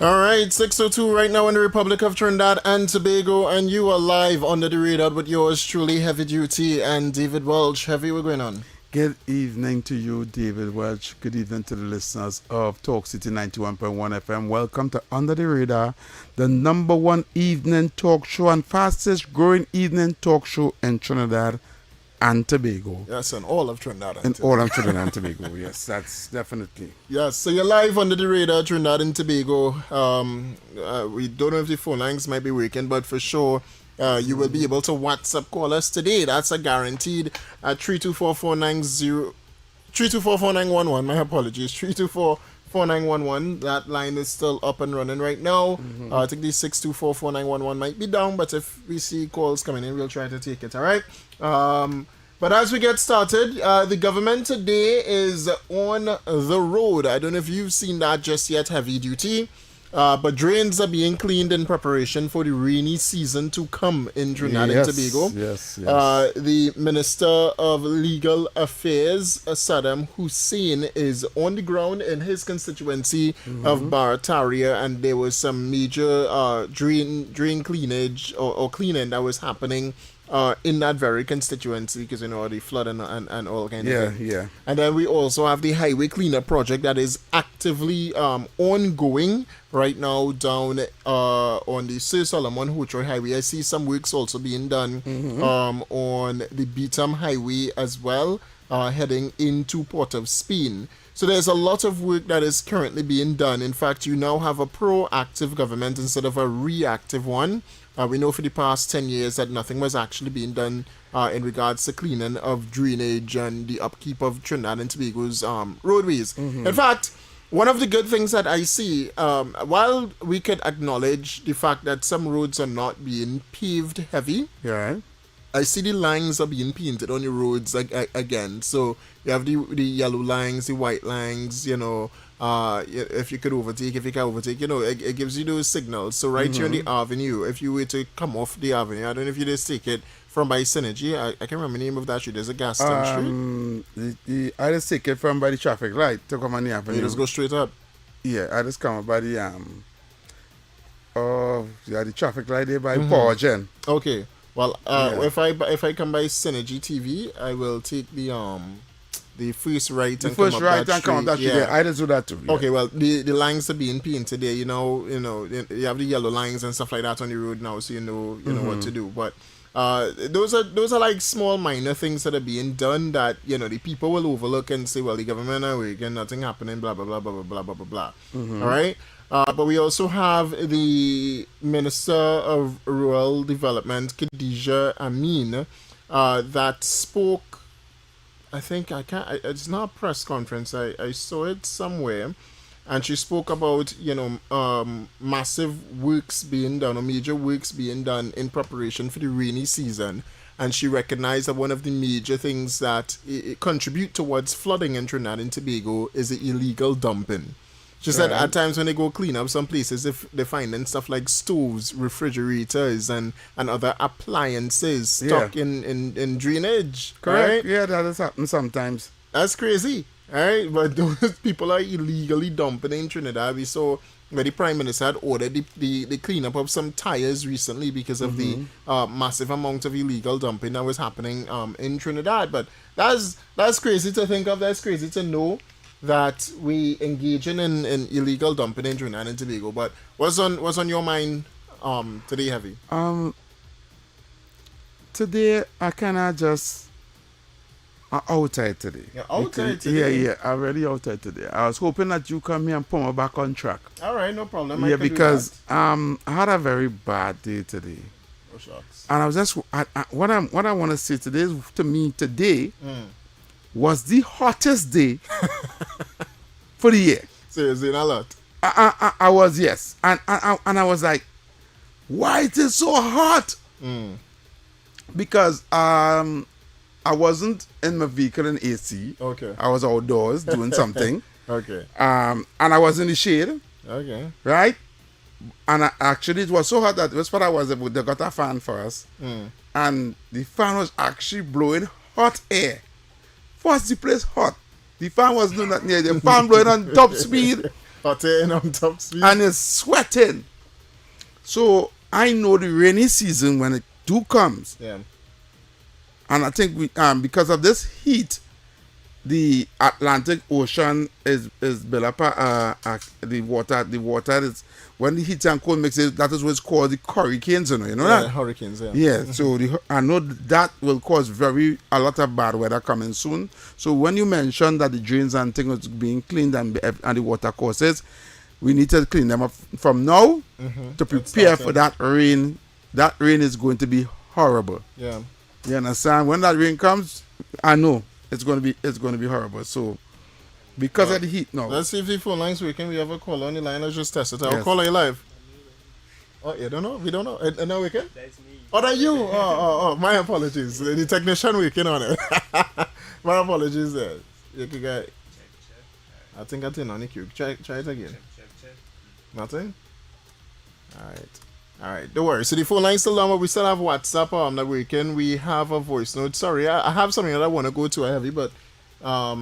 All right, 6:02 right now in the Republic of Trinidad and Tobago, and you are live under the radar with yours truly, Heavy Duty and David Welch. Heavy, what's going on? Good evening to you, David Welch. Good evening to the listeners of Talk City 91.1 FM. Welcome to Under the Radar, the number one evening talk show and fastest growing evening talk show in Trinidad and Tobago. Yes, and all of Trinidad And all of Trinidad and Tobago, yes, that's definitely. Yes, so you're live under the radar, Trinidad and Tobago. We don't know if the phone lines might be working, but for sure, you will be able to WhatsApp call us today. That's a guaranteed at 324-4911. My apologies, 324-4911. That line is still up and running right now. I think the 624-4911 might be down, but if we see calls coming in, we'll try to take it, all right? But as we get started, the government today is on the road. I don't know if you've seen that just yet, Heavy Duty. But drains are being cleaned in preparation for the rainy season to come in Trinidad and Tobago. Yes. The Minister of Legal Affairs, Saddam Hussein, is on the ground in his constituency of Barataria, and there was some major drain cleanage or cleaning that was happening in that very constituency, because you know the flood and all kind of thing. Yeah. And then we also have the highway cleanup project that is actively ongoing right now down on the Sir Solomon Hotroy Highway. I see some works also being done on the Beetham Highway as well, heading into Port of Spain. So there's a lot of work that is currently being done. In fact, you now have a proactive government instead of a reactive one. We know for the past 10 years that nothing was actually being done in regards to cleaning of drainage and the upkeep of Trinidad and Tobago's roadways. In fact, one of the good things that I see, while we could acknowledge the fact that some roads are not being paved heavy, Yeah. I see the lines are being painted on the roads again. So you have the yellow lines, the white lines, you know, if you could overtake, if you can overtake, you know, it gives you those signals. So right here on the avenue, if you were to come off the avenue, I don't know if you just take it from by Synergy, I can't remember the name of that street, there's a Gaston Street. I just take it from by the traffic light to come on the avenue. You just go straight up. Yeah, I just come by the the traffic light there by Power Gen. Okay. Well, if I come by Synergy TV, I will take the first right The and first come up right that and come up that street. street. Yeah, I just do that too. Yeah. Okay, well, the lines are being painted there. You know, you have the yellow lines and stuff like that on the road now, so you know what to do. But those are like small minor things that are being done that the people will overlook and say, well, the government are working, nothing happening, blah blah blah blah blah blah blah blah. All right. But we also have the Minister of Rural Development, Khadija Amin, that spoke. I think it's not a press conference. I saw it somewhere, and she spoke about massive works being done or major works being done in preparation for the rainy season, and she recognized that one of the major things that contribute towards flooding in Trinidad and Tobago is the illegal dumping. She said at times when they go clean up some places, if they're finding stuff like stoves, refrigerators, and other appliances stuck in drainage. Correct. Right? Yeah, that has happened sometimes. That's crazy. All right, but those people are illegally dumping in Trinidad. We saw where the Prime Minister had ordered the cleanup of some tires recently because of the massive amount of illegal dumping that was happening in Trinidad. But that's crazy to think of. That's crazy to know that we engaging in illegal dumping in Trinidad and Tobago. But what's on your mind today, Heavy? Today I kinda just outside today. You're outside today? Yeah, I'm already outside today. I was hoping that you come here and put me back on track. All right, no problem. Yeah, because I had a very bad day today. Oh, shucks. And I was just what I want to say today is, to me today was the hottest day for the year. Seriously, not a lot. I was, yes, and I was like, why is it so hot? Because I wasn't in my vehicle in AC. Okay. I was outdoors doing something. Okay. And I was in the shade. Okay. Right. And actually, it was so hot that that's what I was able. They got a fan for us, and the fan was actually blowing hot air. Was the place hot? The fan was doing that near the fan blowing on top speed, Hotter on top speed. and it's sweating. So I know the rainy season when it do comes, Yeah. and I think we because of this heat, the Atlantic Ocean is built up the water is when the heat and cold mix it, that is what's called the hurricanes, you know Yeah, that. hurricanes, yeah. Yeah, so I know that will cause a lot of bad weather coming soon. So when you mention that the drains and things are being cleaned and the water courses, we need to clean them up from now to prepare for that rain. That rain is going to be horrible. Yeah. You understand? When that rain comes, I know it's going to be horrible. So because of the heat now. Let's see if the phone lines working. We have a caller on the line. Let's just test it. I'll Yes. call you live. Oh, you don't know? We don't know. No, we can? That's me. Oh, that you? Oh, my apologies. The technician working on it. My apologies there. You can get... I think I turned on the queue. Try it again. Check. Nothing? Alright, don't worry. So the phone line's still on, but we still have WhatsApp that working. We have a voice note. Sorry, I have something that I want to go to heavy, but let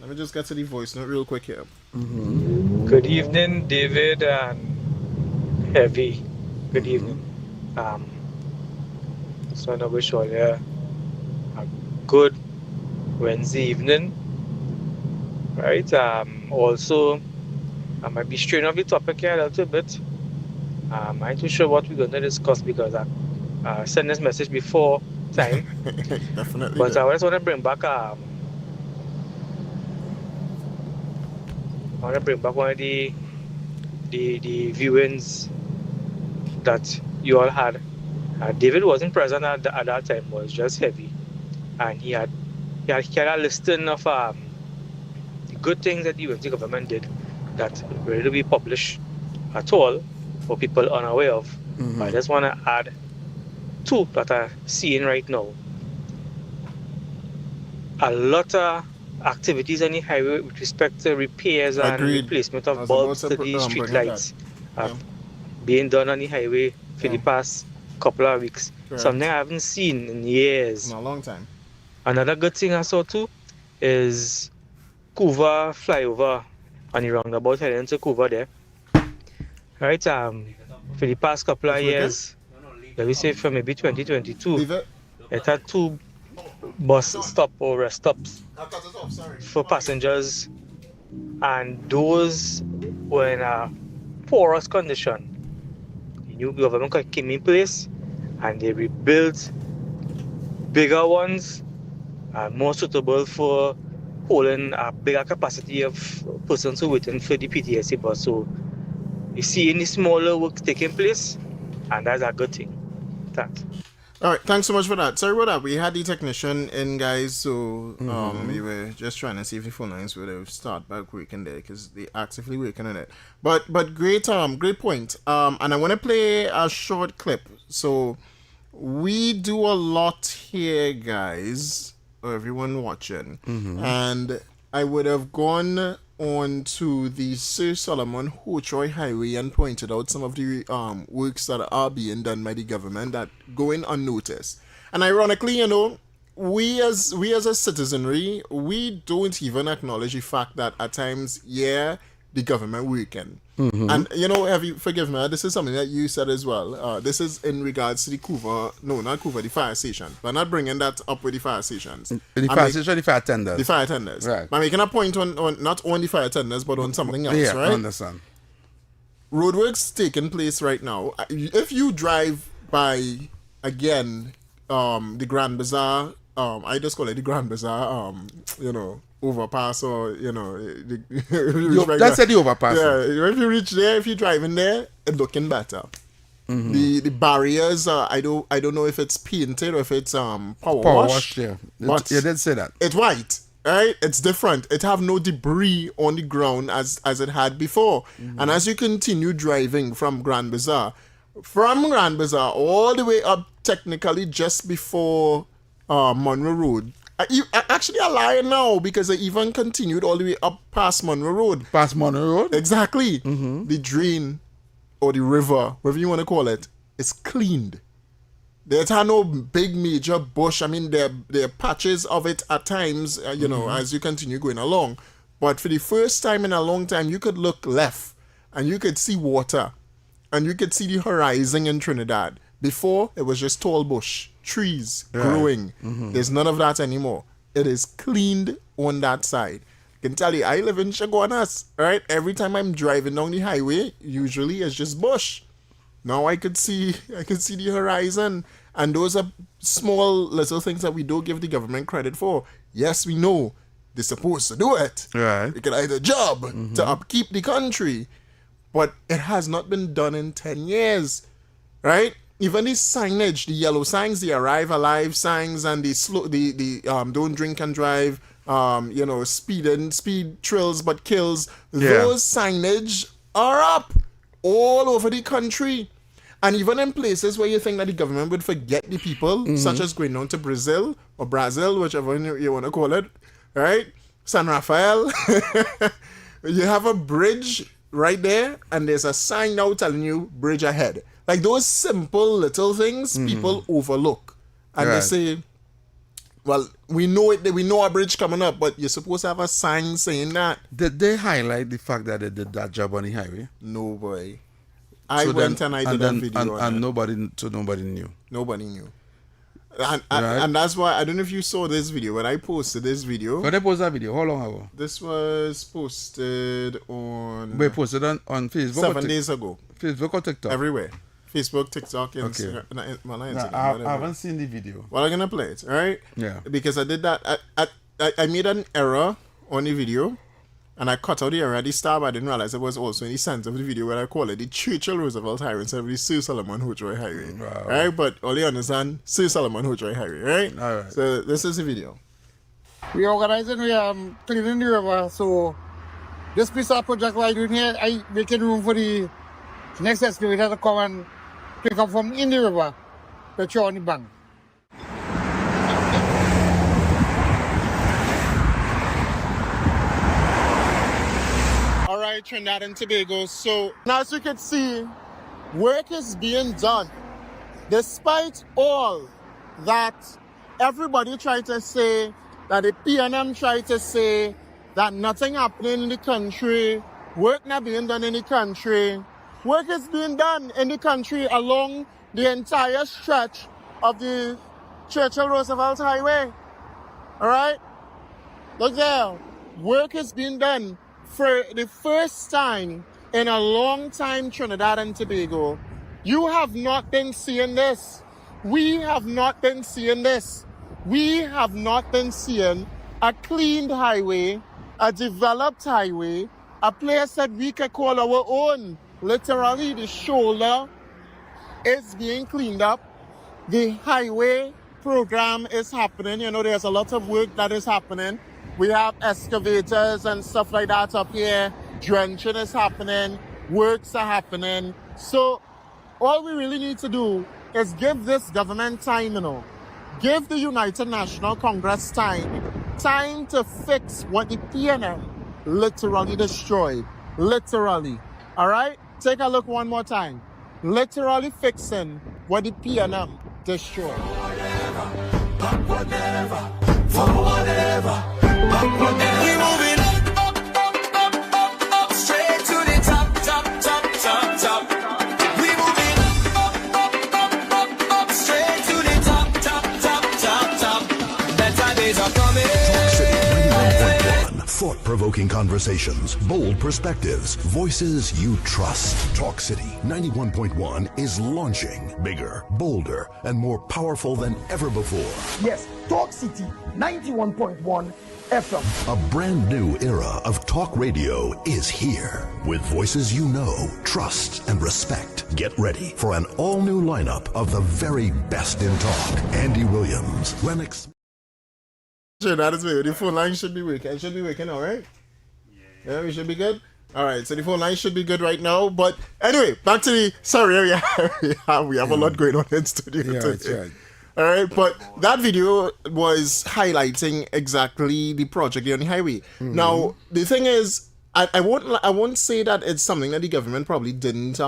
me just get to the voice note real quick here. Good evening, David and Heavy. Good evening. So I wish all you a good Wednesday evening. Right. Also, I might be straying off the topic here a little bit. I'm not too sure what we're going to discuss because I sent this message before time. Definitely. But I just want to bring back one of the viewings that you all had. David wasn't present at that time, but it was just Heavy, and he had a listing of the good things that the UNC government did that really be published at all for people unaware of. I just want to add two that I'm seeing right now. A lot of activities on the highway with respect to repairs and Agreed. replacement I of was bulbs about to to the bring street that. lights Yeah. being done on the highway for the Yeah. past couple of weeks. Correct. Something I haven't seen in years. In a long time. Another good thing I saw too is Couva flyover on the roundabout heading to Couva there. Right, for the past couple of It's working? years, let me say for maybe 2022, Leave it. it had two bus stop or rest stops I cut it off, sorry. for passengers, and those were in a porous condition. The new government came in place and they rebuilt bigger ones, more suitable for holding a bigger capacity of persons who waiting for the PTSD bus. So you see any smaller work taking place, and that's a good thing. Thanks. All right, thanks so much for that. Sorry about that. We had the technician in, guys, so we were just trying to see if the phone lines would have start back working there because they actively working on it. But great great point. And I want to play a short clip. So we do a lot here, guys, or everyone watching, and I would have gone on to the Sir Solomon Hotroy Highway and pointed out some of the works that are being done by the government that going unnoticed. And ironically, we as a citizenry, we don't even acknowledge the fact that at times, the government working. And have you forgive me, this is something that you said as well. This is in regards to the the fire station. We're not bringing that up with the fire stations. The fire station, the fire tenders. The fire attendants. Right. But making a point on not on the fire attendants, but on something else, Yeah, right? I understand. Roadworks taking place right now. If you drive by, again, the Grand Bazaar, I just call it the Grand Bazaar, overpass or, That's at the overpass. Yeah, if you reach there, if you're driving there, it's looking better. The barriers, I don't know if it's painted or if it's power wash. Yeah. But You did say that. it's white, right? It's different. It have no debris on the ground as it had before. And as you continue driving from Grand Bazaar all the way up technically just before Monroe Road. Actually, I lie now because I even continued all the way up past Monroe Road. Past Monroe Road? Exactly. The drain or the river, whatever you want to call it, is cleaned. There's no big major bush. I mean, there are patches of it at times, as you continue going along. But for the first time in a long time, you could look left and you could see water, and you could see the horizon in Trinidad. Before, it was just tall bush, trees growing. There's none of that anymore. It is cleaned on that side. I can tell you, I live in Chaguanas, right? Every time I'm driving down the highway, usually it's just bush. Now I could see the horizon, and those are small little things that we don't give the government credit for. Yes, we know they're supposed to do it. Right. They can either job to upkeep the country, but it has not been done in 10 years, right? Even the signage, the yellow signs, the arrive alive signs, and the don't drink and drive, speed trills but kills. Those signage are up all over the country. And even in places where you think that the government would forget the people, such as going down to Brazil, or Brazil, whichever you want to call it, right? San Rafael, you have a bridge right there, and there's a sign now telling you, bridge ahead. Like those simple little things, people overlook. And they say, well, we know a bridge coming up, but you're supposed to have a sign saying that. Did they highlight the fact that they did that job on the highway? No, boy. I did a video and nobody knew. Nobody knew. And that's why, I don't know if you saw this video, but I posted this video. But they posted that video, how long ago? This was posted on... Wait, posted on Facebook? 7 days ago. Facebook or TikTok? Everywhere. Facebook, TikTok, Instagram. I haven't seen the video. Well, I'm going to play it, alright? Yeah. Because I did that. I made an error on the video, and I cut out the error at the start, but I didn't realize it was also in the center of the video where I call it the Churchill Roosevelt Highway instead of the Sir Solomon Hojoy Highway. Wow. Right? But all you understand, Sir Solomon Hojoy Highway, right? All right. So this is the video. We organizing, we cleaning the river, so this piece of project I doing here, I making room for the next excavator to come and pick up from in the river, put you on the bank. Alright, Trinidad and Tobago. So now as you can see, work is being done. Despite all that everybody tried to say, that the PNM tried to say that nothing happening in the country, work not being done in the country. Work is being done in the country along the entire stretch of the Churchill Roosevelt Highway. Alright? Look there. Work is being done for the first time in a long time, Trinidad and Tobago. You have not been seeing this. We have not been seeing this. We have not been seeing a cleaned highway, a developed highway, a place that we can call our own. Literally, the shoulder is being cleaned up. The highway program is happening. You know, there's a lot of work that is happening. We have excavators and stuff like that up here. Drenching is happening. Works are happening. So all we really need to do is give this government time, you know. Give the United National Congress time to fix what the PNM literally destroyed. Literally. All right? Take a look one more time. Literally fixing what the PNM destroyed. We moving up, straight to the top. We moving up, straight to the top. Better days are coming. Talk City 91.1. Thought-provoking conversations, bold perspectives, voices you trust. Talk City 91.1 is launching bigger, bolder, and more powerful than ever before. Yes, Talk City 91.1 FM. A brand new era of talk radio is here. With voices you know, trust, and respect. Get ready for an all-new lineup of the very best in talk. Andy Williams, Lennox. Sure, that is me. The phone line should be working. It should be working, all right? Yeah, we should be good? All right, so the phone line should be good right now. But anyway, back to the... Sorry, we have a lot going on in studio today. That's right. All right, but that video was highlighting exactly the project on the highway. Now, the thing is, I won't say that it's something that the government probably didn't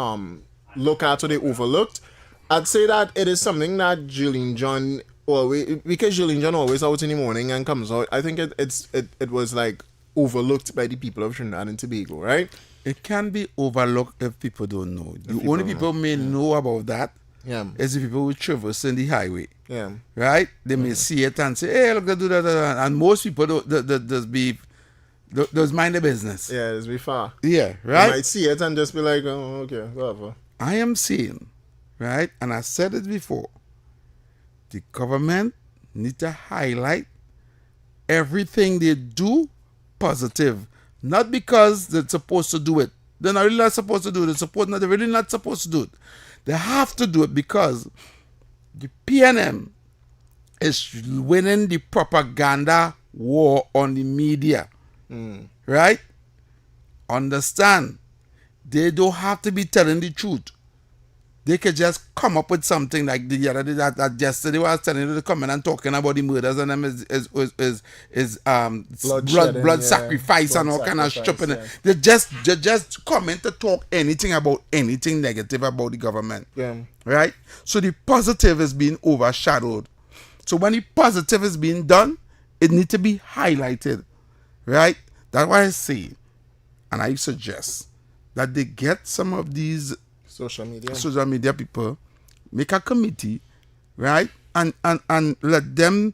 look at or they overlooked. I'd say that it is something that Julian John always, because Julian John always out in the morning and comes out. I think it was like overlooked by the people of Trinidad and Tobago, right? It can be overlooked if people don't know. The people only know. people may know about that Yeah. is the people who traversing the highway. Yeah. Right? They may see it and say, hey, look, they do that. And most people does mind the business. Yeah, it's be far. Yeah, You right? might see it and just be like, oh, okay, whatever. I am saying, right, and I said it before, the government need to highlight everything they do positive. Not because they're supposed to do it. They're not really not supposed to do it. They're really not supposed to do it. They have to do it because the PNM is winning the propaganda war on the media. Right? Understand? They don't have to be telling the truth. They could just come up with something like the other day that yesterday I was telling you to come in and talking about the murders and them is blood sacrifice and all kind of stuff. Yeah. They just come in to talk anything about anything negative about the government. Yeah. Right? So the positive is being overshadowed. So when the positive is being done, it needs to be highlighted. Right? That's why I say, and I suggest that they get some of these social media people, make a committee, right? And let them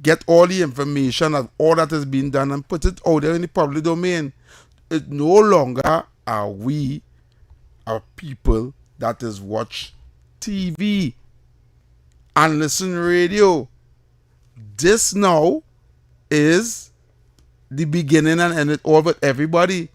get all the information of all that is being done and put it out there in the public domain. It no longer are we a people that is watch TV and listen radio. This now is the beginning and end it all with everybody.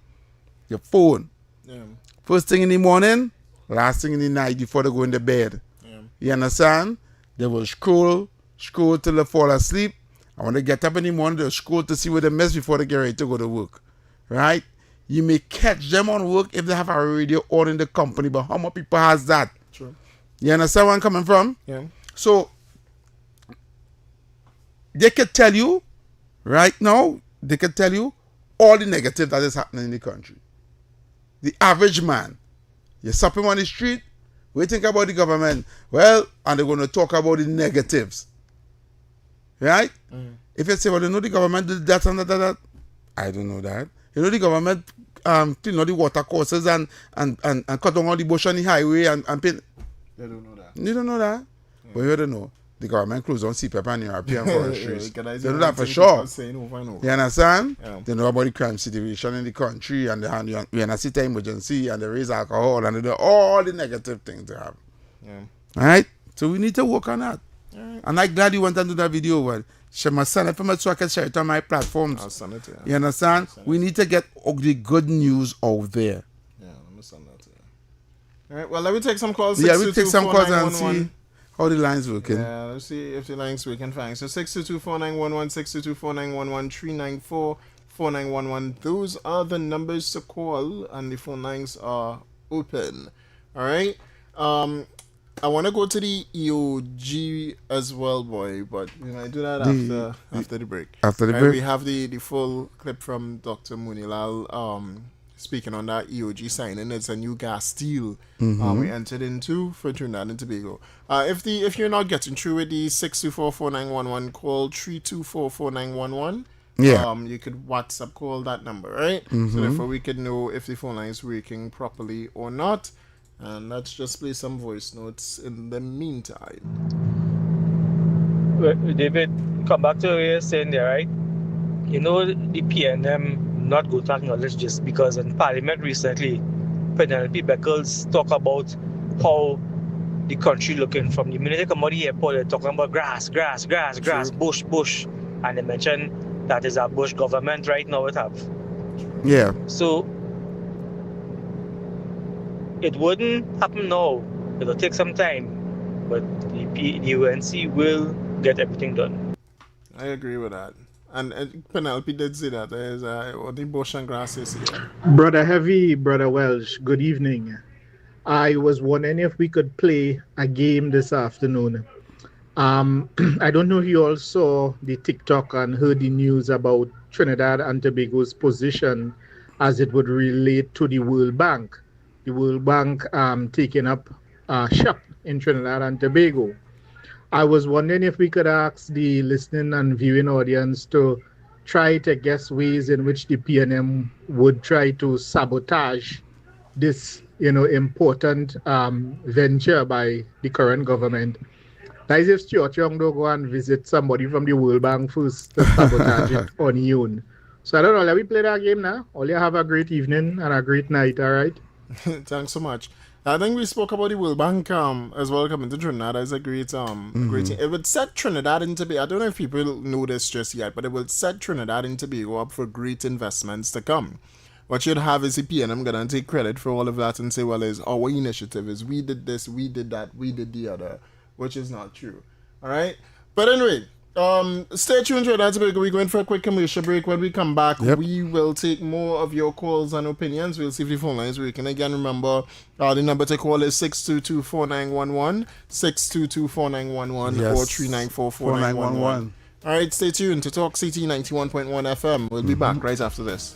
Your phone. Yeah. First thing in the morning, last thing in the night before they go into bed. Yeah. You understand? They will scroll till they fall asleep. And when they get up in the morning, they'll scroll to see what they miss before they get ready to go to work. Right? You may catch them on work if they have a radio on in the company, but how many people has that? True. You understand where I'm coming from? Yeah. So, they could tell you, right now, they could tell you all the negative that is happening in the country. The average man, you stop him on the street, we think about the government. Well, and they're going to talk about the negatives. Right? If you say, well, you know the government did that and that, I don't know that. You know the government clean all the water courses and cut down all the bush on the highway and paint. They don't know that. You don't know that? Yeah. But you don't know. The government closed on CPEP and European forestries. They know that for sure. You understand? Yeah. They know about the crime situation in the country and we in a state of emergency and they raise alcohol and they do all the negative things they have. Yeah. Alright? So we need to work on that. Right. And I'm glad you went and do that video. Well, she must send it for me so I can share it on my platforms. I'll send it to you. You understand? We need to get the good news out there. Yeah, let me send that to you. Alright, well, let me take some calls. Yeah, we take some calls and see how the line's working. Yeah, let's see if the line's working fine. So 622-4911, 622-4911, 394-4911. Those are the numbers to call, and the phone lines are open. All right. I want to go to the EOG as well, boy, but we might do that after the break. After the Right, break, we have the full clip from Dr. Munilal speaking on that EOG signing. It's a new gas deal we entered into for Trinidad and Tobago. If you're not getting through with the 624-4911, call 324-4911. Yeah. You could WhatsApp call that number, right? So therefore we could know if the phone line is working properly or not. And let's just play some voice notes in the meantime. Well, David, come back to what you're saying there, right? You know, the PNM not go to acknowledge this because in Parliament recently, Penelope Beckles talk about how the country looking from the minute they come out of the airport, they're talking about grass, bush. And they mention that is a Bush government right now it have. yeah. So it wouldn't happen now. It'll take some time, but the UNC will get everything done. I agree with that. And Penelope did say that there's the bush and grass is here. Brother Heavy, Brother Welch, good evening. I was wondering if we could play a game this afternoon. I don't know if you all saw the TikTok and heard the news about Trinidad and Tobago's position as it would relate to the World Bank. The World Bank taking up shop in Trinidad and Tobago. I was wondering if we could ask the listening and viewing audience to try to guess ways in which the PNM would try to sabotage this, important venture by the current government. That is if Stuart Young don't go and visit somebody from the World Bank first to sabotage it on his own. So I don't know, let me play that game now. All you have a great evening and a great night, all right? Thanks so much. I think we spoke about the World Bank as well coming to Trinidad as a great great thing. It would set Trinidad and Tobago. I don't know if people know this just yet, but it would set Trinidad and Tobago up for great investments to come. What you'd have is the PNM gonna take credit for all of that and say, well, it's our initiative, is we did this, we did that, we did the other, which is not true. All right, but anyway. Stay tuned to that. We're going for a quick commercial break. When we come back, we will take more of your calls and opinions. We'll see if the phone lines work. And again, remember, the number to call is 622-4911, 622-4911, or 394-4911. All right, stay tuned to Talk City 91.1 FM. We'll be back right after this.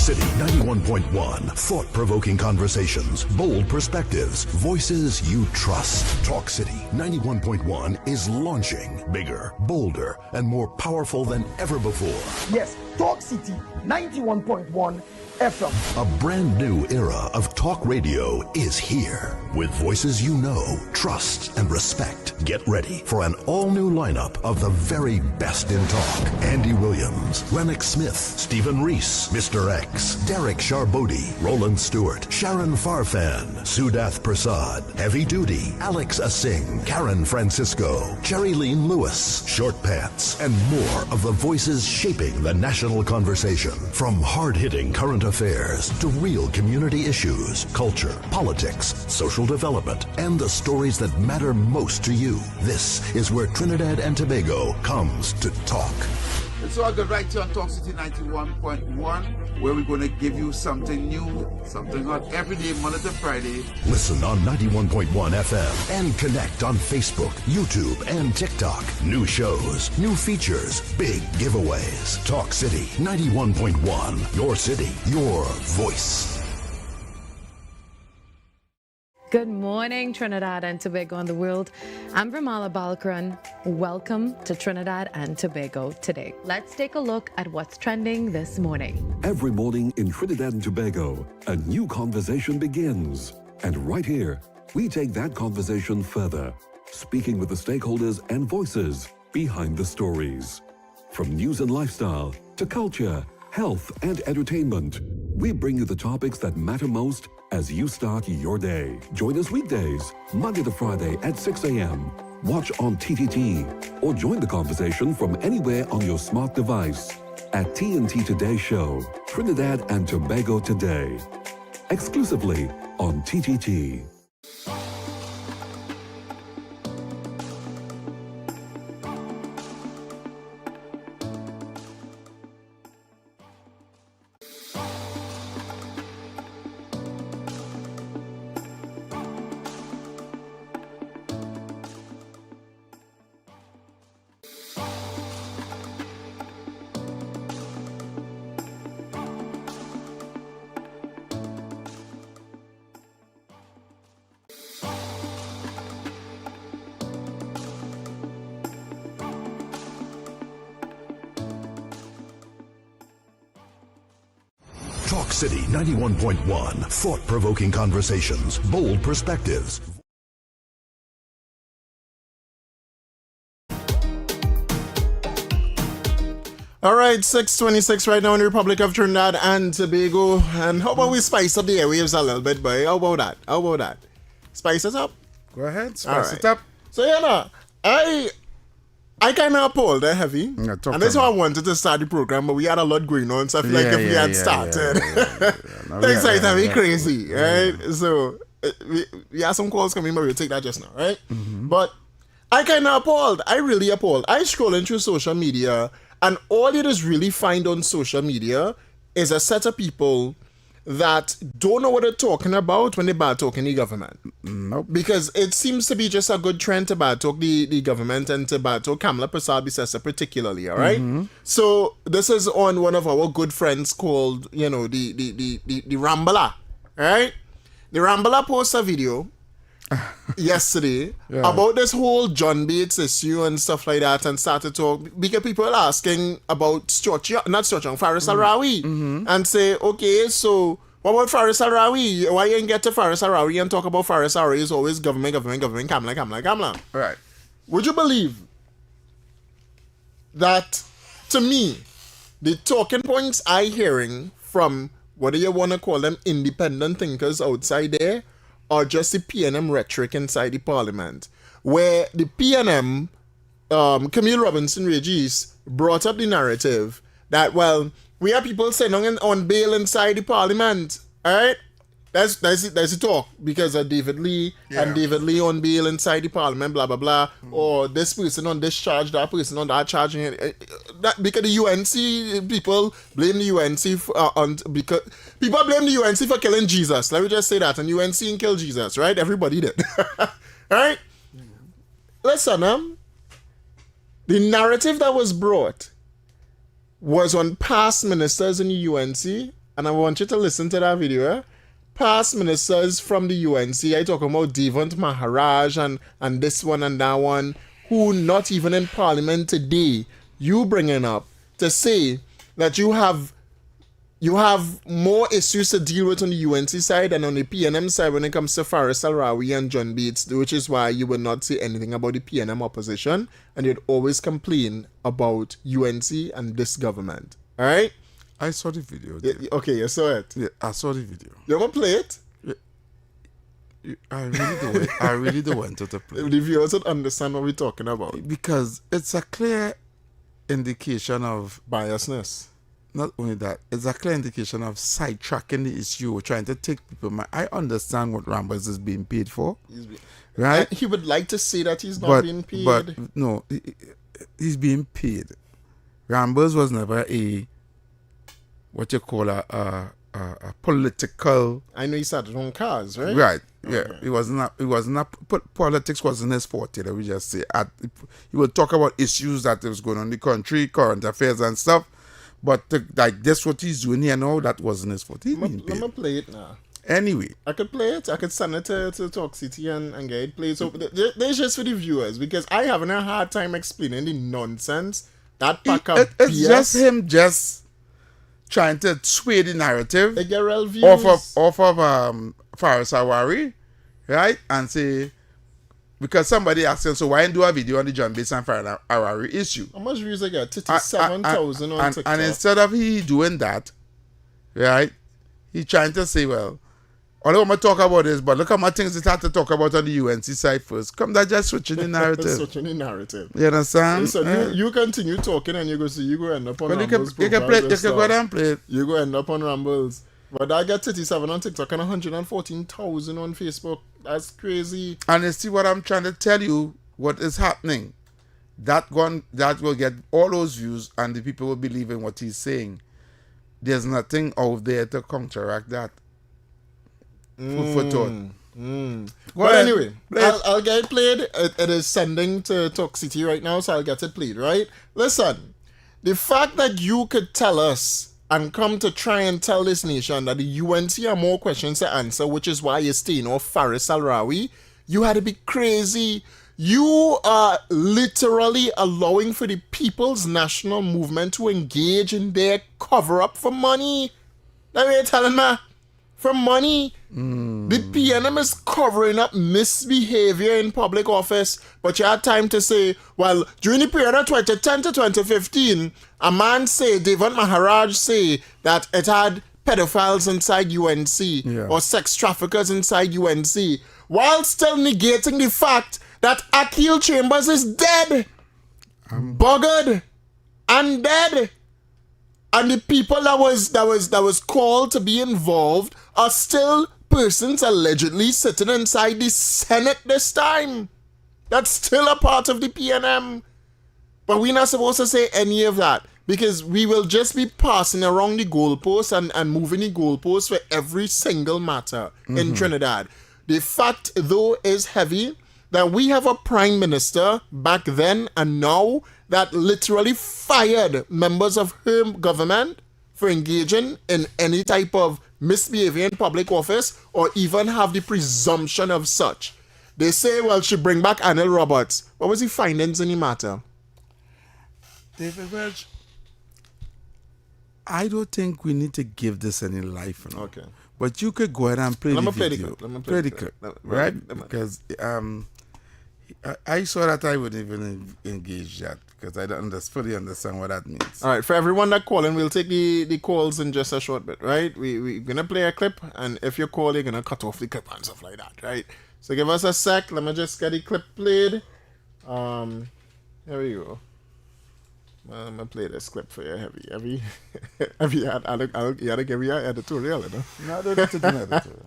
City 91.1. Thought-provoking conversations, bold perspectives, voices you trust. Talk City 91.1 is launching bigger, bolder, and more powerful than ever before. Yes, Talk City 91.1 FM. A brand new era of talk radio is here. With voices you know, trust, and respect. Get ready for an all-new lineup of the very best in talk. Andy Williams, Lennox Smith, Stephen Reese, Mr. X, Derek Charbodi, Roland Stewart, Sharon Farfan, Sudath Prasad, Heavy Duty, Alex Asing, Karen Francisco, Cherry Lean Lewis, Short Pants, and more of the voices shaping the national conversation. From hard-hitting current affairs to real community issues, culture, politics, social development, and the stories that matter most to you. This is where Trinidad and Tobago comes to talk. It's all good right here on Talk City 91.1, where we're going to give you something new, something hot every day, Monday to Friday. Listen on 91.1 FM and connect on Facebook, YouTube, and TikTok. New shows, new features, big giveaways. Talk City 91.1. Your city, your voice. Good morning, Trinidad and Tobago and the world. I'm Bramala Balkaran. Welcome to Trinidad and Tobago today. Let's take a look at what's trending this morning. Every morning in Trinidad and Tobago, a new conversation begins. And right here, we take that conversation further, speaking with the stakeholders and voices behind the stories. From news and lifestyle to culture, health, and entertainment, we bring you the topics that matter most as you start your day. Join us weekdays, Monday to Friday at 6 a.m. Watch on TTT or join the conversation from anywhere on your smart device at TNT Today Show, Trinidad and Tobago Today, exclusively on TTT. Talk City 91.1. Thought-provoking conversations, bold perspectives. All right, 6:26 right now in the Republic of Trinidad and Tobago. And how about we spice up the airwaves a little bit, boy? How about that? How about that? Spice it up? Go ahead, spice it up. So, yeah, no, I kind of appalled, heavy. Yeah, and that's how I wanted to start the program, but we had a lot going on, so I feel like if we had started, things like that be crazy, right? So, we had some calls coming, but we'll take that just now, right? But I kind of appalled. I really appalled. I scrolling through social media, and all you just really find on social media is a set of people that don't know what they're talking about when they bad talking the government. Nope. Because it seems to be just a good trend to bad talk the government and to bad talk Kamala Prasad particularly, all right? So this is on one of our good friends called, the Rambala, all right? The Rambala posts a video yesterday about this whole John Bates issue and stuff like that, and started to talk because people are asking about Faris Al-Rawi, and say, okay, so what about Faris Al-Rawi? Why you ain't get to Faris Al-Rawi and talk about Faris Al-Rawi is always government, Kamla. Right. Would you believe that, to me, the talking points I hearing from whether you want to call them independent thinkers outside there or just the PNM rhetoric inside the parliament, where the PNM, Camille Robinson Regis, brought up the narrative that, well, we have people sitting on bail inside the parliament, all right? That's the talk because of David Lee and David Lee on bail inside the parliament, blah, blah, blah. Or this person on this charge, that person on that charge. That, because the UNC, people blame the UNC because people blame the UNC for killing Jesus. Let me just say that. And UNC and kill Jesus, right? Everybody did. All right? Listen, the narrative that was brought was on past ministers in the UNC. And I want you to listen to that video, past ministers from the UNC, I talk about Devant Maharaj and this one and that one, who not even in parliament today, you bringing up to say that you have more issues to deal with on the UNC side and on the PNM side when it comes to Faris Al-Rawi and John Bates, which is why you would not say anything about the PNM opposition and you'd always complain about UNC and this government. All right? I saw the video. Okay, you saw it? Yeah, I saw the video. You want to play it? I really don't want to play it. The viewers would understand what we're talking about. Because it's a clear indication of biasness. Not only that, it's a clear indication of sidetracking the issue, trying to take people. I understand what Rambers is being paid for. Right? He would like to say that he's not being paid. But no, he's being paid. Rambers was never what you call a political. I know he started on cars, right? Right. Yeah. It wasn't politics wasn't his forte. Let me just say. He would talk about issues that was going on in the country, current affairs and stuff. But like this, what he's doing here now, that wasn't his forte. Let me play it now. Anyway, I could play it. I could send it to Talk City and get it played. So there's just for the viewers because I having a hard time explaining the nonsense that pack up. It's just him trying to sway the narrative off of Faris Al-Rawi, right? And say, because somebody asked him, so why didn't do a video on the John Bates and Faris Al-Rawi issue? How much views I got? 37,000 on TikTok. And instead of he doing that, right, he trying to say, well, all I'm going to talk about is, but look how much things it had to talk about on the UNC side first. Come that just switching the narrative. Switching the narrative. You understand? So you continue talking and you go end up on Rambles. You can go and play it. You go end up on Rambles. But I got 37 on TikTok and 114,000 on Facebook. That's crazy. And you see what I'm trying to tell you, what is happening. That will get all those views and the people will believe in what he's saying. There's nothing out there to counteract that. For thought. But anyway, I'll get it played. It is sending to Talk City right now, so I'll get it played, right? Listen, the fact that you could tell us and come to try and tell this nation that the UNC have more questions to answer, which is why you're staying off Faris Al-Rawi, you had to be crazy. You are literally allowing for the People's National Movement to engage in their cover-up for money. Let me tell you, for money. The PNM is covering up misbehavior in public office, but you had time to say, well, during the period of 2010 to 2015, a man say, Devant Maharaj say, that it had pedophiles inside UNC or sex traffickers inside UNC, while still negating the fact that Akil Chambers is dead, buggered, and dead. And the people that was called to be involved are still persons allegedly sitting inside the Senate this time. That's still a part of the PNM. But we're not supposed to say any of that because we will just be passing around the goalposts and moving the goalposts for every single matter in Trinidad. The fact, though, is heavy that we have a prime minister back then and now that literally fired members of her government for engaging in any type of misbehavior in public office or even have the presumption of such. They say, well, she bring back Anil Roberts. What was the findings in the matter? David Welch, I don't think we need to give this any life. You know? Okay. But you could go ahead and play the video. Let me play the clip. Right? Because I saw that I wouldn't even engage that because I don't fully understand what that means. All right, for everyone that calling, we'll take the calls in just a short bit, right? We're going to play a clip, and if you call, you're going to cut off the clip and stuff like that, right? So give us a sec. Let me just get the clip played. Here we go. I'm going to play this clip for you, Heavy. You had to give you an editorial, you know? No, I don't have to do an editorial.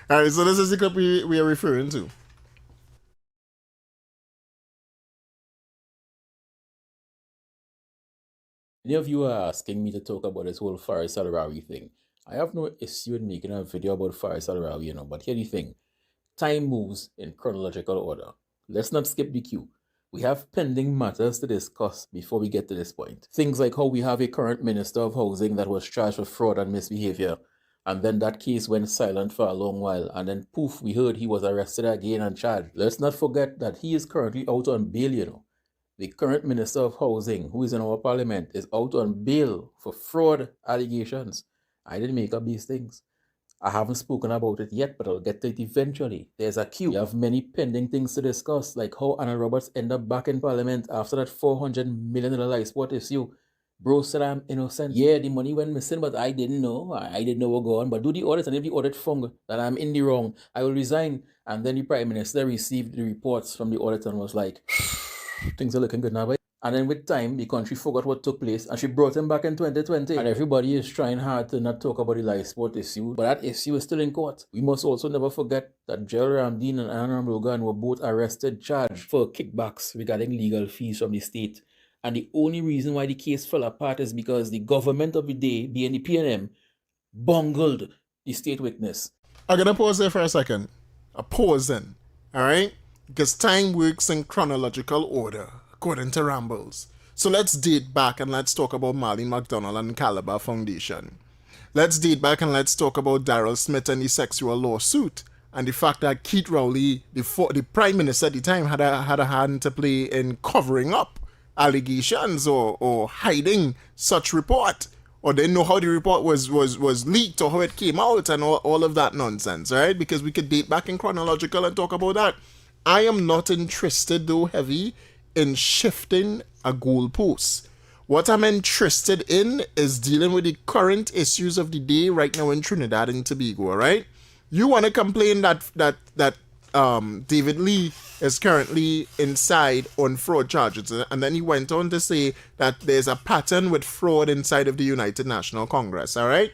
All right, so this is the clip we are referring to. Many of you are asking me to talk about this whole Faris Al-Rawi thing. I have no issue in making a video about Faris Al-Rawi, you know, but here's the thing. Time moves in chronological order. Let's not skip the queue. We have pending matters to discuss before we get to this point. Things like how we have a current Minister of Housing that was charged with fraud and misbehavior, and then that case went silent for a long while, and then poof, we heard he was arrested again and charged. Let's not forget that he is currently out on bail, you know. The current Minister of Housing, who is in our parliament, is out on bail for fraud allegations. I didn't make up these things. I haven't spoken about it yet, but I'll get to it eventually. There's a queue. We have many pending things to discuss, like how Anna Roberts ended up back in parliament after that $400 million life support issue. Bro said I'm innocent. Yeah, the money went missing, but I didn't know. I didn't know what going on. But do the audit, and if the audit found that I'm in the wrong, I will resign. And then the Prime Minister received the reports from the audit and was like, things are looking good now, but and then with time, the country forgot what took place, and she brought him back in 2020. And everybody is trying hard to not talk about the life support issue, but that issue is still in court. We must also never forget that Gerald Ramdeen and Anna Logan were both arrested, charged for kickbacks regarding legal fees from the state. And the only reason why the case fell apart is because the government of the day, being the PNM, bungled the state witness. I'm going to pause there for a second. A pause then, all right? Because time works in chronological order, according to Rambles. So let's date back and let's talk about Marlene McDonald and Caliber Foundation. Let's date back and let's talk about Daryl Smith and the sexual lawsuit and the fact that Keith Rowley, the Prime Minister at the time, had a hand to play in covering up allegations or hiding such report, or didn't know how the report was leaked or how it came out and all of that nonsense, right? Because we could date back in chronological and talk about that. I am not interested, though, Heavy, in shifting a goalpost. What I'm interested in is dealing with the current issues of the day right now in Trinidad and Tobago, right? You want to complain that David Lee is currently inside on fraud charges, and then he went on to say that there's a pattern with fraud inside of the United National Congress, all right?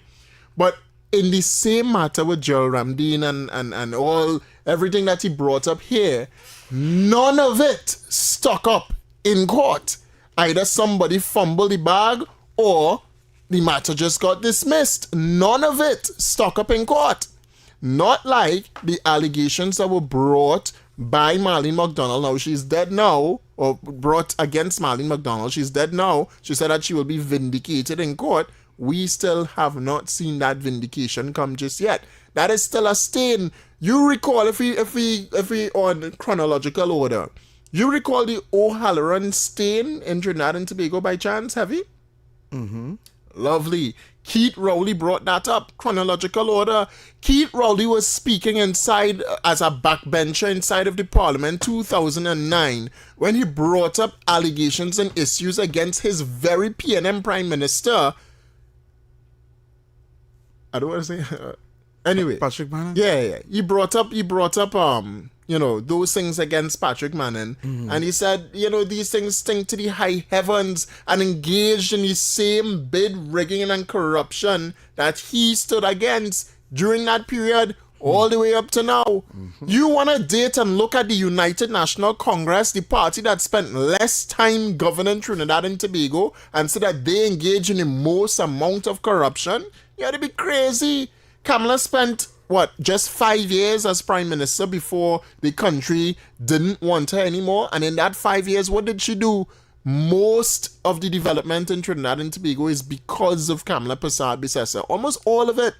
But in the same matter with Joel Ramdeen and all everything that he brought up here, none of it stuck up in court. Either somebody fumbled the bag or the matter just got dismissed. None of it stuck up in court. Not like the allegations that were brought by Marlene McDonald. Now she's dead now, or brought against Marlene McDonald. She's dead now. She said that she will be vindicated in court. We still have not seen that vindication come just yet. That is still a stain. You recall, if we on chronological order, you recall the O'Halloran stain in Trinidad and Tobago by chance, have you? Mm-hmm. Lovely. Keith Rowley brought that up. Chronological order. Keith Rowley was speaking inside as a backbencher inside of the Parliament 2009 when he brought up allegations and issues against his very PNM Prime Minister. I don't want to say anyway. Patrick Manning? Yeah. He brought up those things against Patrick Manning. Mm-hmm. And he said, these things stink to the high heavens, and engaged in the same bid rigging and corruption that he stood against during that period all the way up to now. Mm-hmm. You want to date and look at the United National Congress, the party that spent less time governing Trinidad and Tobago, and said that they engage in the most amount of corruption? You ought to be crazy. Kamala spent, just 5 years as Prime Minister before the country didn't want her anymore. And in that 5 years, what did she do? Most of the development in Trinidad and Tobago is because of Kamala Persad-Bissessar. Almost all of it.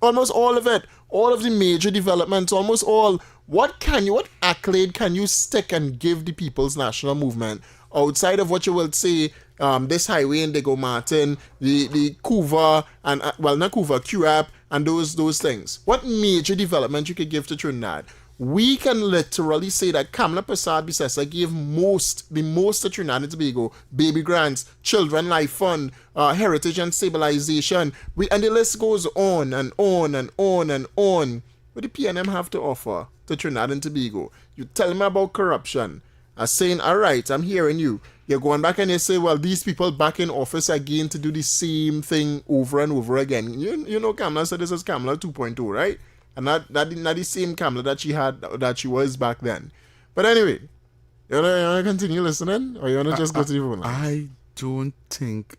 All of the major developments, almost all what accolade can you stick and give the People's National Movement outside of what you will say, this highway in Diego Martin, the Couva, and not Couva, QAP, and those things? What major development you could give to Trinidad? We can literally say that Kamala Prasad Bisesa gave the most to Trinidad and Tobago: baby grants, children life fund, heritage and stabilization, and the list goes on and on and on and on. What do PNM have to offer to Trinidad and Tobago? You tell me about corruption. I'm saying, all right, I'm hearing you. You're going back and you say, well, these people back in office again to do the same thing over and over again. You know, Kamala said this is Kamala 2.0, right? And not the same Kamala that she was back then. But anyway, you wanna continue listening, or you wanna just go to the phone line? I don't think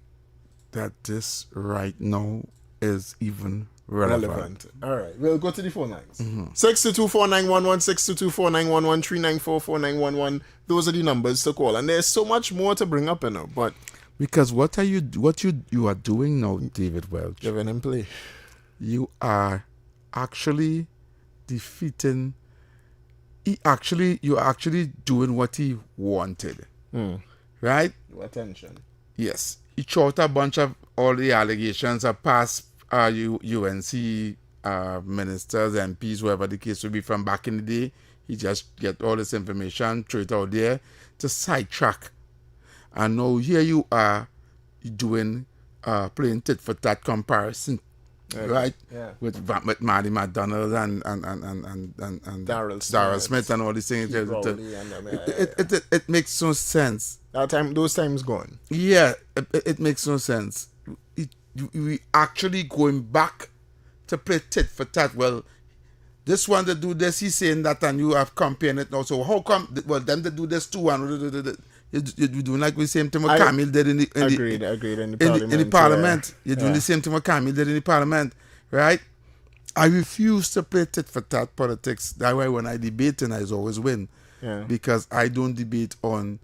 that this right now is even relevant. All right, we'll go to the phone lines. 622-4911, 622-4911, 394-4911. Those are the numbers to call, and there's so much more to bring up, but because what you are doing now, David Welch, giving him play, you are actually defeating. You're actually doing what he wanted, right? Attention. Yes, he threw out a bunch of all the allegations of past UNC ministers, MPs, whoever the case would be from back in the day. He just get all this information, throw it out there to sidetrack. And now here you are doing playing tit for tat comparison, right? Yeah. With Marty McDonald and Darrell Smith and all these things. It makes no sense. Those times gone. Yeah, it makes no sense. We actually going back to play tit for tat. Well, this one to do this, he's saying that, and you have comparing it now. So how come? Well, them to do this too, and you doing like the same thing what Camille did in the parliament. You're doing the same thing what Camille did in the parliament, right? I refuse to play tit for tat politics. That's why when I debate, and I always win, because I don't debate on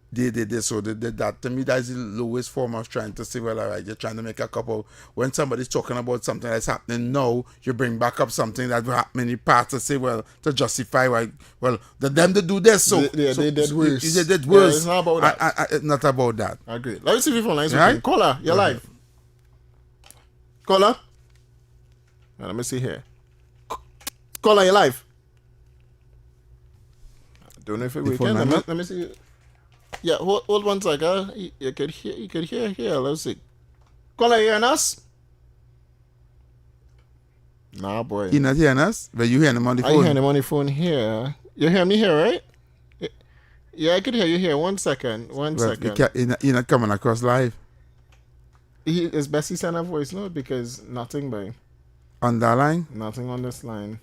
they did this or they did that. To me, that's the lowest form of trying to say, well, all right, you're trying to make a couple. When somebody's talking about something that's happening now, you bring back up something that happened in the past to say, well, to justify why, well, them to do this. So they did worse. They did worse. Yeah, it's not about that. It's not about that. I agree. Let me see if you phone lines. Right? Caller, you're live. Caller? Let me see here. Caller, you're live. I don't know if it weekend. Let me see. Yeah, hold 1 second. You could hear here. Let's see. Caller, you hearing us? Nah, boy. He not hearing us? But you hearing him on the phone? I hear him on the phone here. You hear me here, right? Yeah, I could hear you here. 1 second. One second. He not coming across live? It's best he send a voice note because nothing by. On that line? Nothing on this line.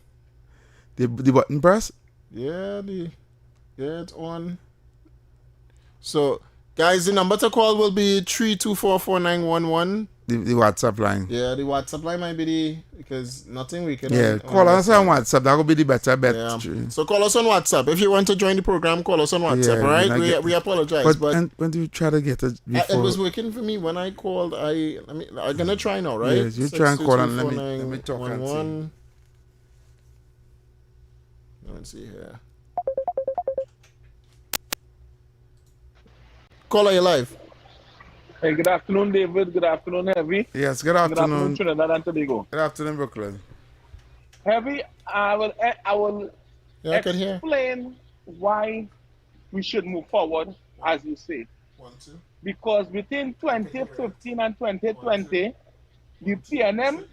The button press? Yeah, it's on. So, guys, the number to call will be 324-4911. The WhatsApp line. Yeah, the WhatsApp line might be because nothing we can. Yeah, call us on WhatsApp. That would be the better bet. Yeah. So call us on WhatsApp. If you want to join the program, call us on WhatsApp, all right? We apologize. But and when do you try to get it before? It was working for me when I called. I'm going to try now, right? Yes, you try and call and let me talk and see. Let's see here. Caller, you live. Hey, good afternoon, David. Good afternoon, Heavy. Yes, good afternoon. Good afternoon, Trinidad and Tobago. Good afternoon, Brooklyn. Heavy, I will explain why we should move forward, as you say. Because between 2015 and 2020, the PNM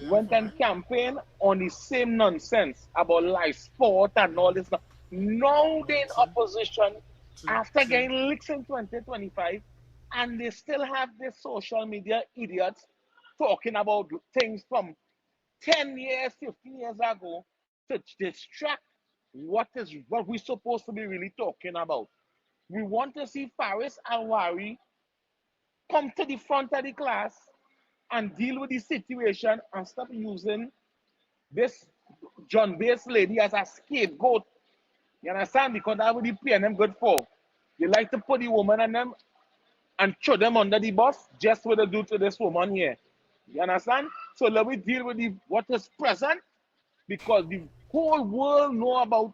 went and campaigned on the same nonsense about live sport and all this. Now they're in opposition after getting licks in 2025, and they still have these social media idiots talking about things from 10 years, 15 years ago to distract what we're supposed to be really talking about. We want to see Faris Alwari come to the front of the class and deal with the situation and stop using this John Bass lady as a scapegoat. You understand? Because that's what the PNM good for. They like to put the woman on them and throw them under the bus, just what they do to this woman here. You understand? So let me deal with what is present, because the whole world know about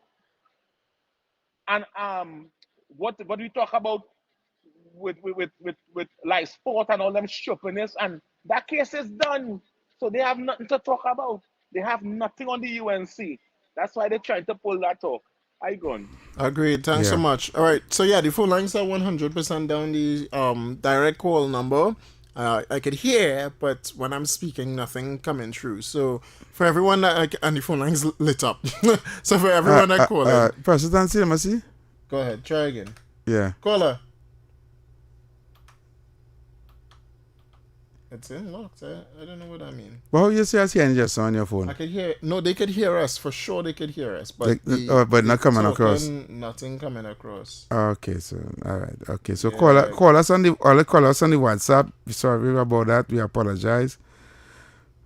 and what we talk about with like sport and all them shoppiness, and that case is done. So they have nothing to talk about. They have nothing on the UNC. That's why they're trying to pull that talk. I gone. Agreed. Thanks so much. All right. So yeah, the phone lines are 100% down. The direct call number. I could hear, but when I'm speaking, nothing coming through. So for everyone that and the phone lines lit up. So for everyone that call in, President CMC. Go ahead. Try again. Yeah. Caller. It's unlocked. I don't know what I mean. Well, you see us hearing just on your phone. I could hear. No, they could hear us for sure. They could hear us, but but not coming across. Nothing coming across. Okay, so all right. Okay, so call us on the WhatsApp. Sorry about that. We apologize,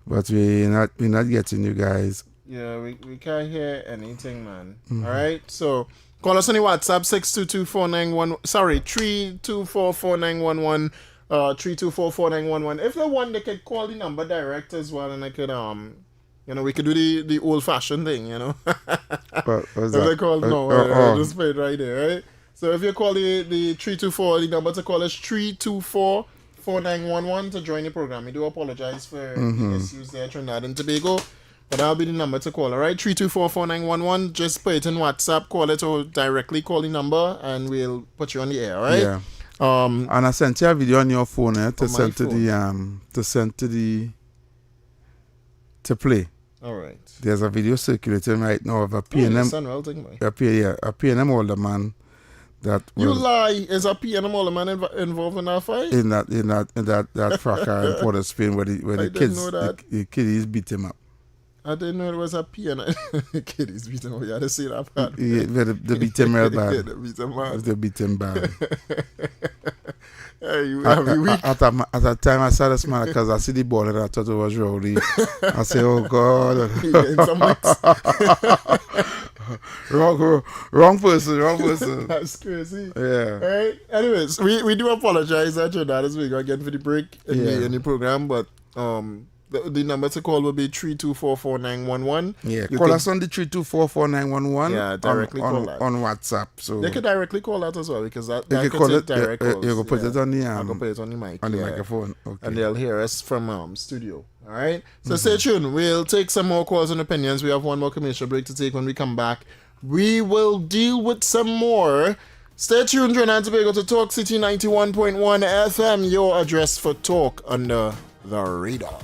but we're not getting you guys. Yeah, we can't hear anything, man. Mm-hmm. All right, so call us on the WhatsApp 622-491. Sorry, 324-4911. 324-4911. If they want, they could call the number direct as well, and I could we could do the old fashioned thing, What was that? They call I just put it right there, right? So if you call the 324, the number to call is 324-4911 to join the program. I do apologize for the issues there, Trinidad and Tobago, but that'll be the number to call. All right, 324-4911. Just put it in WhatsApp, call it, or directly call the number, and we'll put you on the air. All right. Yeah. And I sent you a video on your phone to play. All right. There's a video circulating right now of a P&M older man that you lie. Is a P&M older man involved in that fight? In that fracas in Port of Spain where the kiddies beat him up. I didn't know it was a P&M kiddies beat him up. You had to see that part. They beat him real bad. They beat him bad. Hey, at that time I saw this man because I see the ball and I thought it was Rowdy. I say, oh God. wrong person. That's crazy. Yeah. All right. Anyways, we do apologize that Trinidad is we got again for the break in the program, but the number to call will be 324-4911. Yeah, call us on the 324-4911. Yeah, directly call that on WhatsApp. So they could directly call that as well, because that could call it direct calls. You can put it on the I can put it on the mic. On the microphone. Okay. And they'll hear us from studio. All right. So stay tuned. We'll take some more calls and opinions. We have one more commercial break to take. When we come back, we will deal with some more. Stay tuned, Trinidad and Tobago, to Talk City 91.1 FM. Your address for talk under the radar.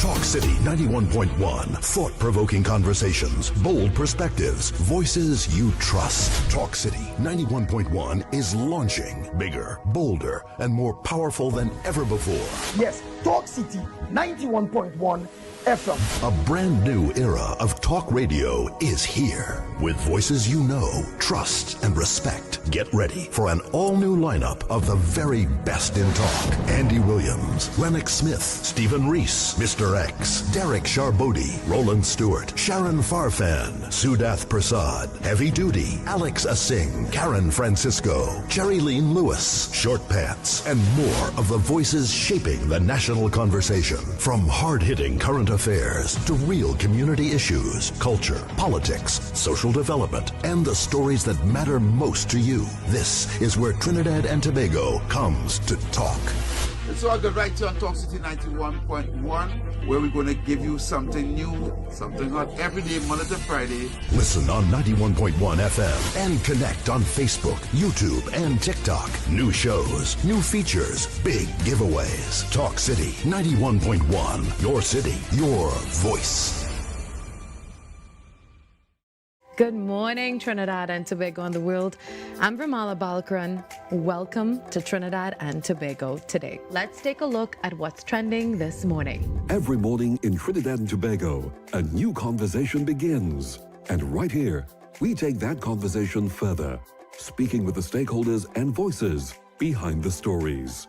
Talk City 91.1. Thought-provoking conversations, bold perspectives, voices you trust. Talk City 91.1 is launching bigger, bolder, and more powerful than ever before. Yes, Talk City 91.1 FM. A brand new era of talk radio is here. With voices you know, trust, and respect. Get ready for an all-new lineup of the very best in talk. Andy Williams, Lennox Smith, Stephen Reese, Mr. X, Derek Charbodi, Roland Stewart, Sharon Farfan, Sudath Prasad, Heavy Duty, Alex Asing, Karen Francisco, Cherry Lean Lewis, Short Pants, and more of the voices shaping the national conversation. From hard-hitting current affairs to real community issues, culture, politics, social development, and the stories that matter most to you. This is where Trinidad and Tobago comes to talk. So I'll go right here on Talk City 91.1, where we're going to give you something new, something hot every day, Monday to Friday. Listen on 91.1 FM and connect on Facebook, YouTube, and TikTok. New shows, new features, big giveaways. Talk City 91.1. Your city, your voice. Good morning, Trinidad and Tobago and the world. I'm Ramala Balkaran. Welcome to Trinidad and Tobago today. Let's take a look at what's trending this morning. Every morning in Trinidad and Tobago, a new conversation begins. And right here, we take that conversation further, speaking with the stakeholders and voices behind the stories.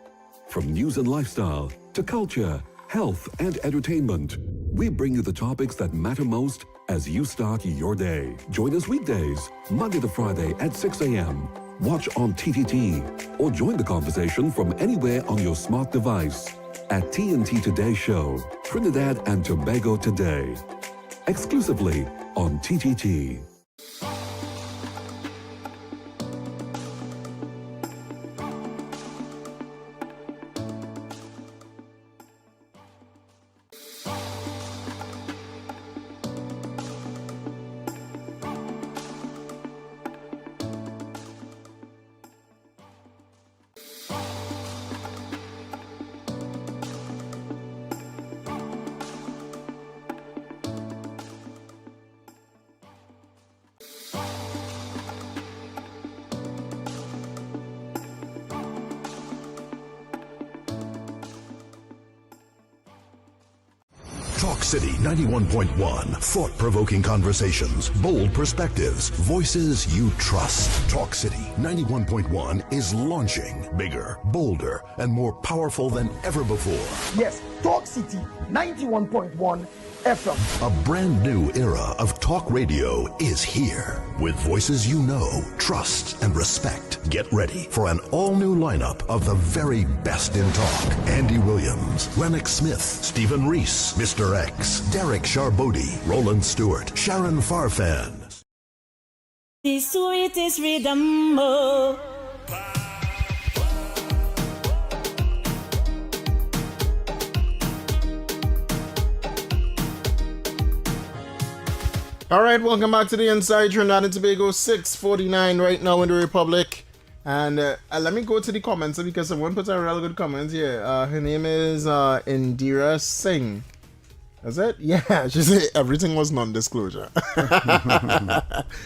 From news and lifestyle to culture, health, and entertainment, we bring you the topics that matter most as you start your day. Join us weekdays, Monday to Friday at 6 a.m. Watch on TTT or join the conversation from anywhere on your smart device at TNT Today Show, Trinidad and Tobago Today. Exclusively on TTT. Talk City 91.1. Thought-provoking conversations, bold perspectives, voices you trust. Talk City 91.1 is launching bigger, bolder, and more powerful than ever before. Yes, Talk City 91.1 FM. A brand new era of talk radio is here. With voices you know, trust, and respect. Get ready for an all-new lineup of the very best in talk. Andy Williams, Lennox Smith, Stephen Reese, Mr. X, Derek Charbodi, Roland Stewart, Sharon Farfan. The sweetest rhythm. All right, welcome back to the Inside Trinidad and Tobago, 6:49 right now in the Republic. And let me go to the comments because someone put a real good comment here. Her name is Indira Singh. Is it? Yeah, she said everything was non-disclosure.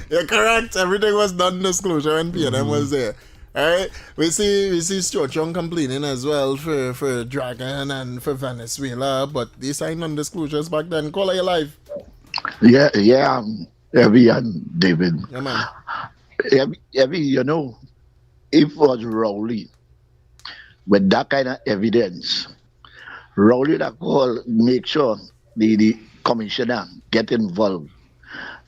You're correct. Everything was non-disclosure and PNM was there. All right, we see Stuart Young complaining as well for Dragon and for Venezuela, but these are non-disclosures back then. Call her your life. Yeah, Evie and David. Yeah, man. Evie, you know, if it was Rowley with that kind of evidence, Rowley that call make sure the commissioner get involved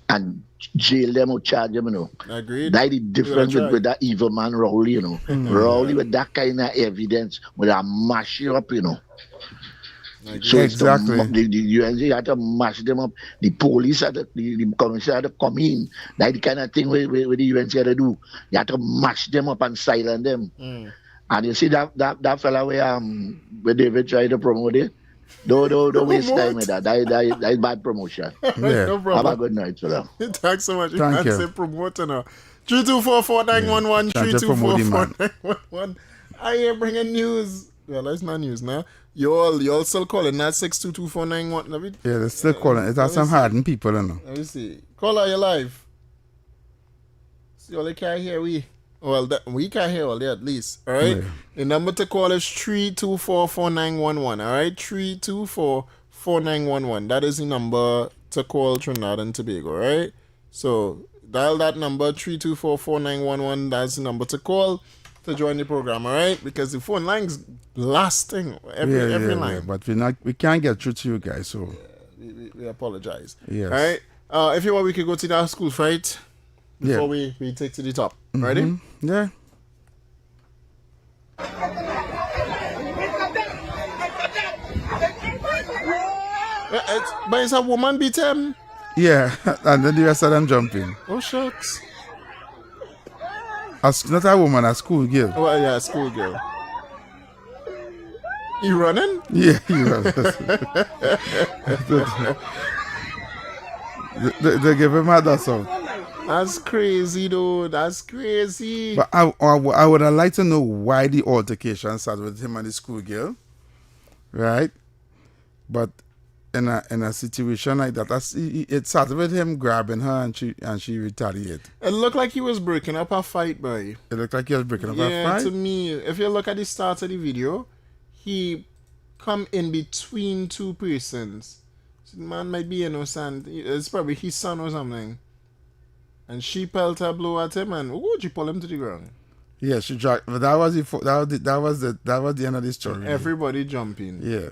and jail them or charge them, you know. Agreed. That's the difference with that evil man Rowley, you know. Rowley with that kind of evidence would have mash you up, you know. So exactly. The UNC had to mash them up. The police had to, the commissioner had to come in. That's the kind of thing where the UNC had to do. You had to mash them up and silence them. And you see that fella where David tried to promote it. Don't waste time with that. That's bad promotion. Yeah. No problem. Have a good night, fella. Thanks so much. Thank you. Say promoter now. 3244911 3244911. I am bringing news. Well, that's not news now. You all still calling that 6222491. Yeah, they're still calling. It has some hardened people, you know. Let me see. Call out your live. See, all they can't hear we. Well, we can't hear all they at least. All right. Yeah. The number to call is 3244911. All right, 3244911. That is the number to call Trinidad and Tobago. All right. So dial that number 3244911. That's the number to call to join the program, all right? Because the phone line's blasting every line. Yeah, but we can't get through to you guys, so we apologize. Yes. All right. If you want, we could go to that school fight before we take to the top. Ready? Yeah. But it's a woman beat him. Yeah, and then the rest of them jumping. Oh shucks. Not a woman, a school girl. Oh, yeah, a school girl. He running? Yeah, he runs. they give him a dust out. That's crazy, though. That's crazy. But I would have liked to know why the altercation started with him and the school girl. Right? But in a situation like that, it started with him grabbing her and she retaliated. It looked like he was breaking up a fight, boy. It looked like he was breaking up a fight? Yeah, to me, if you look at the start of the video, he come in between two persons. So the man might be innocent. It's probably his son or something. And she pelt a blow at him and she pull him to the ground. Yeah, she dragged. But that was the end of the story. Everybody jumping. Yeah.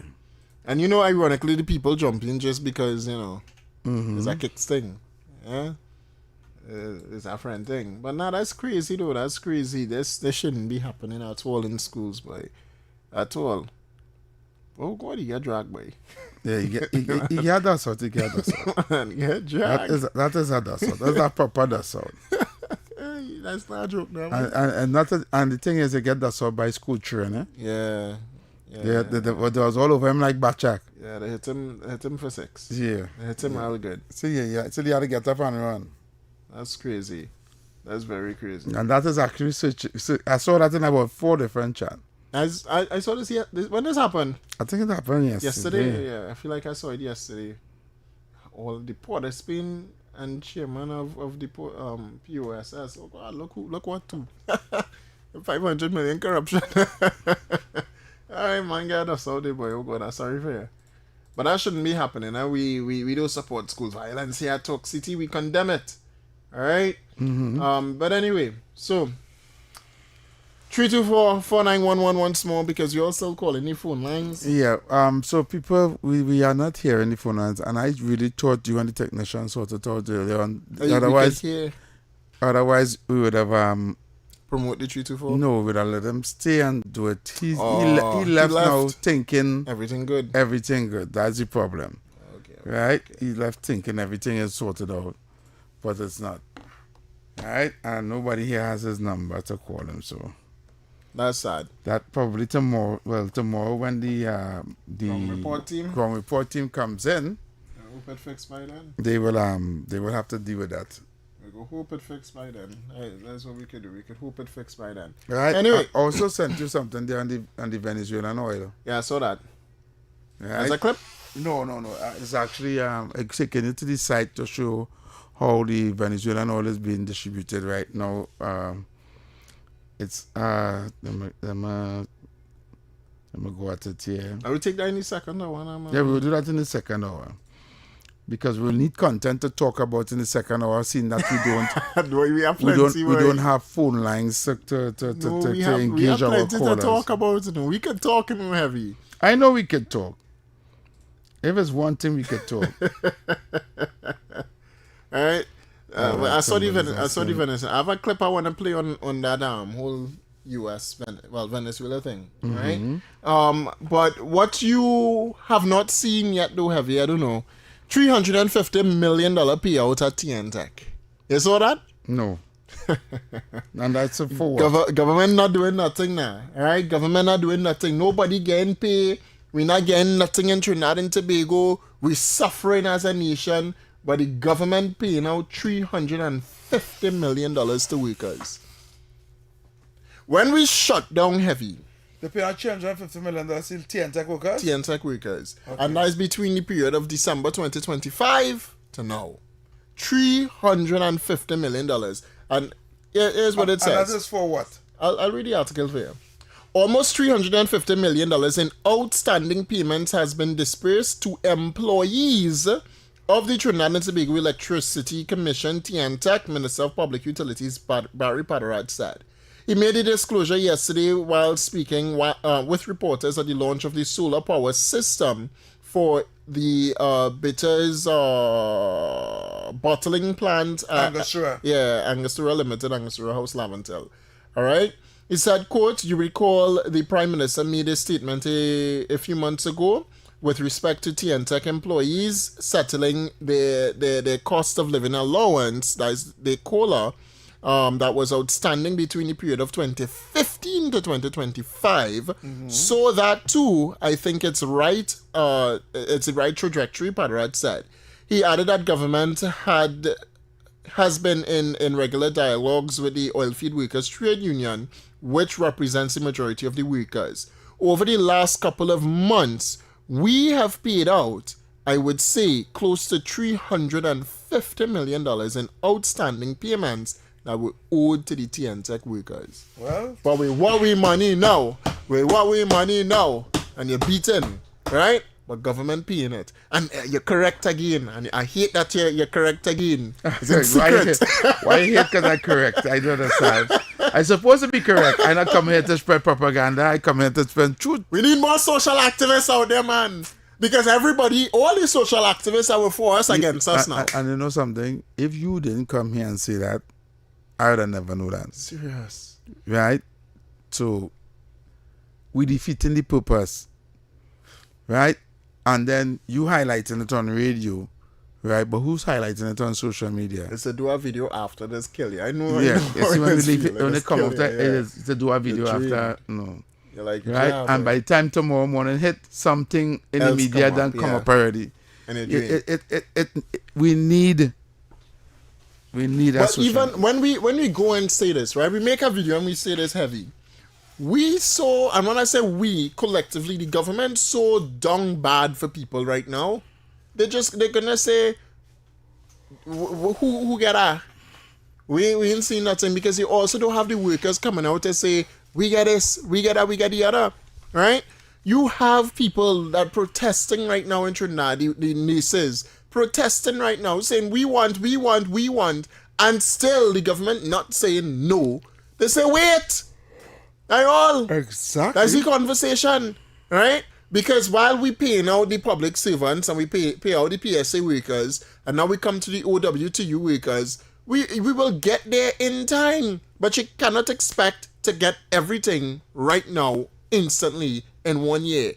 And you know, ironically, the people jumping just because, you know, it's a kick thing. Yeah? It's a friend thing. But nah, that's crazy, though. That's crazy. This shouldn't be happening at all in schools, boy. At all. Oh, God, he get dragged, boy. Yeah, he get that sort. He get that sort. Man, get dragged. That is a that sort. That's a proper that sort. That's not a joke, now. And the thing is, they get that sort by school children, Yeah. Yeah, they was all over him like Bachak. Yeah, they hit him for 6. Yeah. They hit him real good. So yeah. So they had to get up and run. That's crazy. That's very crazy. And that is actually so I saw that in about 4 different chats. I saw this when this happened. I think it happened yesterday. Yeah, I feel like I saw it yesterday. All the Port of Spain and chairman of the POSS. Oh God, look what too. 500 million corruption. All right, man, get us out there, boy. Oh God, I'm sorry for you. But that shouldn't be happening. We don't support school violence here at Talk City. We condemn it. All right? But anyway, so 324-4911 once more, because you're still calling the phone lines. Yeah. So people, we are not hearing the phone lines, and I really thought you and the technician sorted out earlier on. Otherwise, we would have promote the 324. No, we would have let him stay and do it. He left now thinking everything good. Everything good. That's the problem. Okay. Right? He left thinking everything is sorted out, but it's not. Right? And nobody here has his number to call him, so. That's sad. That probably tomorrow. Well, tomorrow when the ground report team comes in, I hope it fixed by then. They will have to deal with that. We go hope it fixed by then. That's what we could do. We could hope it fixed by then. Right. Anyway, I also sent you something there on the Venezuelan oil. Yeah, I saw that. Right? As a clip? No. It's actually taking it to the site to show how the Venezuelan oil is being distributed right now. It's let me go at it here. I will take that in the second hour. Yeah, we'll do that in the second hour. Because we'll need content to talk about in the second hour, seeing that we don't have phone lines to engage our callers. To talk about. We can talk in heavy. I know we could talk. If it's one thing, we could talk. All right. I saw the Venezuela. I have a clip I want to play on that whole U.S. Venezuela thing, right? But what you have not seen yet, though, Heavy, I don't know, $350 million payout at TNTech. You saw that? No. And that's a forward. Government not doing nothing now, all right? Government not doing nothing. Nobody getting paid. We're not getting nothing in Trinidad and Tobago. We're suffering as a nation. But the government paying out $350 million to workers. When we shut down Heavy, they pay out $350 million to TNTech workers? TNTech workers. Okay. And that's between the period of December 2025 to now. $350 million. And here's what it says. And that is for what? I'll read the article for you. Almost $350 million in outstanding payments has been dispersed to employees of the Trinidad and Tobago Electricity Commission, TNTech. Minister of Public Utilities Barry Paderad said. He made a disclosure yesterday while speaking with reporters at the launch of the solar power system for the Bitters bottling plant. Angostura. Angostura Limited, Angostura House, Laventel. All right. He said, quote, you recall the Prime Minister made a statement a few months ago with respect to TNTech employees settling their cost of living allowance, that is the COLA, that was outstanding between the period of 2015 to 2025. So that too, I think it's right. It's the right trajectory, Paderad said. He added that government has been in regular dialogues with the Oilfield Workers Trade Union, which represents the majority of the workers. Over the last couple of months, we have paid out, I would say, close to $350 million in outstanding payments that were owed to the TNTech workers. Well, but we want we money now. And you're beaten, right? But government paying it. And you're correct again. And I hate that you're correct again. It's in secret. Why you hate because I'm correct? I don't understand. I'm supposed to be correct. I'm not coming here to spread propaganda. I come here to spread truth. We need more social activists out there, man. Because everybody, all the social activists are for us against us now. And you know something? If you didn't come here and say that, I would have never known that. Serious. Right? So, we defeating the purpose. Right? And then you highlighting it on radio, right? But who's highlighting it on social media? It's to do a video after this kill you. I know. Yeah, when it comes after, it's to do a video after. No. You're like, right? Yeah, and by the time tomorrow morning hit something in the media, then come up already. And we need that. But even when we go and say this, right? We make a video and we say this Heavy. We saw, and when I say we, collectively, the government so dung bad for people right now. They're gonna say, who get that? We ain't seen nothing, because you also don't have the workers coming out to say, we get this, we get that, we get the other, right? You have people that protesting right now in Trinidad, the nieces, protesting right now, saying we want, and still the government not saying no. They say wait. That's all. Exactly. That's the conversation, right? Because while we paying out the public servants and we pay out the PSA workers, and now we come to the OWTU workers, we will get there in time. But you cannot expect to get everything right now, instantly, in 1 year.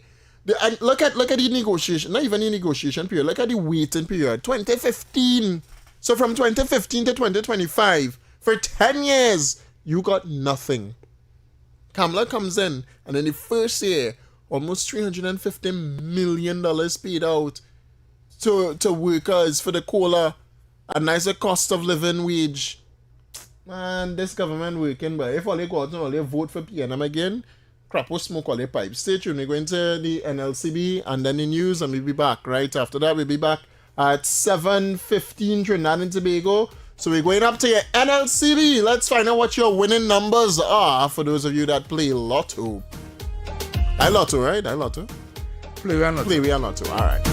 And look at the negotiation, not even the negotiation period, look at the waiting period, 2015. So from 2015 to 2025, for 10 years, you got nothing. Kamala comes in, and in the first year, almost $350 million paid out to workers for the COLA, a nicer cost of living wage. Man, this government working, but if all they go out and all they vote for PNM again, crap will smoke all their pipes. Stay tuned, we're going to the NLCB and then the news, and we'll be back right after that. We'll be back at 7:15 Trinidad and Tobago. So we're going up to your NLCB. Let's find out what your winning numbers are for those of you that play Lotto. I Lotto, right? I Lotto. Play and Lotto. Play and Lotto. All right.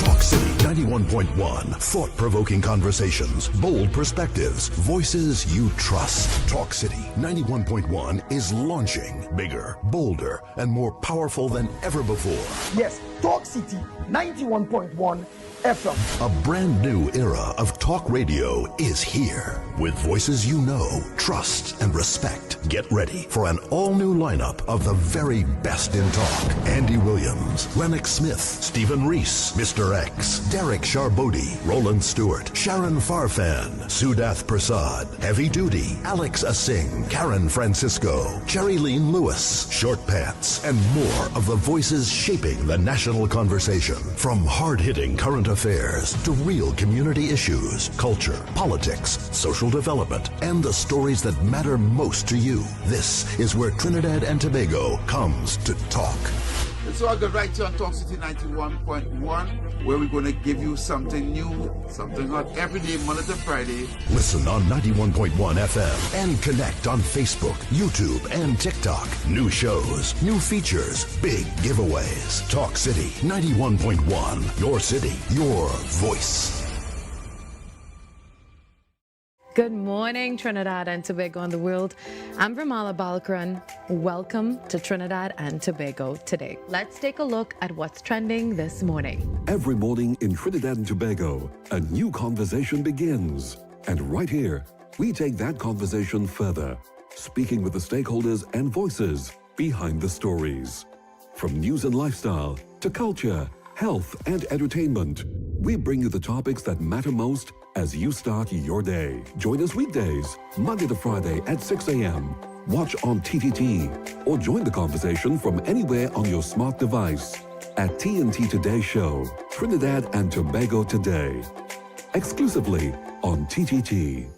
Talk City 91.1. Thought-provoking conversations, bold perspectives, voices you trust. Talk City 91.1 is launching bigger, bolder, and more powerful than ever before. Yes, Talk City 91.1 FM. A brand new era of talk radio is here. With voices you know, trust, and respect. Get ready for an all-new lineup of the very best in talk. Andy Williams, Lennox Smith, Stephen Reese, Mr. X, Derek Charbodi, Roland Stewart, Sharon Farfan, Sudath Prasad, Heavy Duty, Alex Asing, Karen Francisco, Cherry Lean Lewis, Short Pants, and more of the voices shaping the national conversation. From hard-hitting current affairs to real community issues, culture, politics, social development, and the stories that matter most to you. This is where Trinidad and Tobago comes to talk. It's all good right here on Talk City 91.1, where we're going to give you something new, something hot every day, Monday to Friday. Listen on 91.1 FM and connect on Facebook, YouTube, and TikTok. New shows, new features, big giveaways. Talk City 91.1. Your city, your voice. Good morning, Trinidad and Tobago and the world. I'm Vermala Balkaran. Welcome to Trinidad and Tobago today. Let's take a look at what's trending this morning. Every morning in Trinidad and Tobago, a new conversation begins. And right here, we take that conversation further, speaking with the stakeholders and voices behind the stories. From news and lifestyle to culture, health, and entertainment, we bring you the topics that matter most as you start your day. Join us weekdays, Monday to Friday at 6 a.m. Watch on TTT or join the conversation from anywhere on your smart device at TNT Today Show, Trinidad and Tobago Today, exclusively on TTT.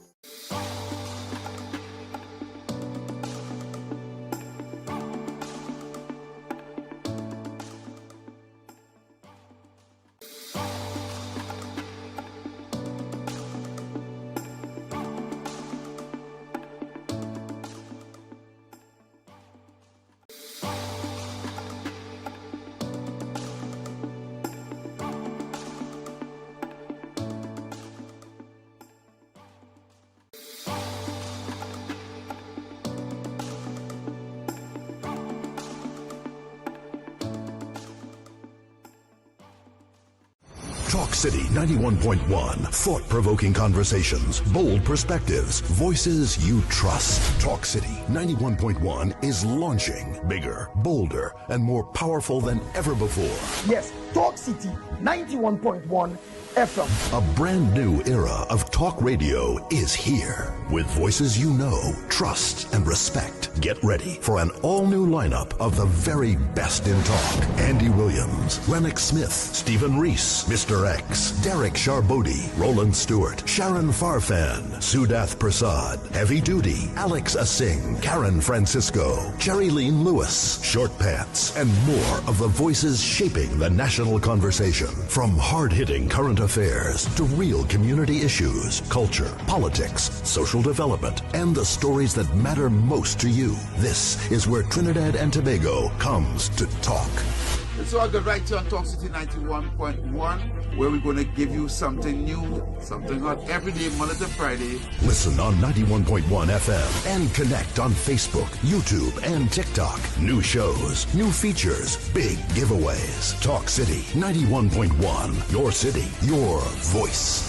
Talk City 91.1. Thought-provoking conversations, bold perspectives, voices you trust. Talk City 91.1 is launching bigger, bolder, and more powerful than ever before. Yes, Talk City 91.1 FM. A brand new era of talk radio is here. With voices you know, trust, and respect. Get ready for an all-new lineup of the very best in talk. Andy Williams, Lennox Smith, Stephen Reese, Mr. X, Derek Charbodi, Roland Stewart, Sharon Farfan, Sudath Prasad, Heavy Duty, Alex Asing, Karen Francisco, Cherry Lean Lewis, Short Pants, and more of the voices shaping the national conversation. From hard-hitting current current affairs to real community issues, culture, politics, social development, and the stories that matter most to you. This is where Trinidad and Tobago comes to talk. It's all good right here on Talk City 91.1, where we're going to give you something new, something hot every day, Monday to Friday. Listen on 91.1 FM and connect on Facebook, YouTube, and TikTok. New shows, new features, big giveaways. Talk City 91.1. Your city, your voice.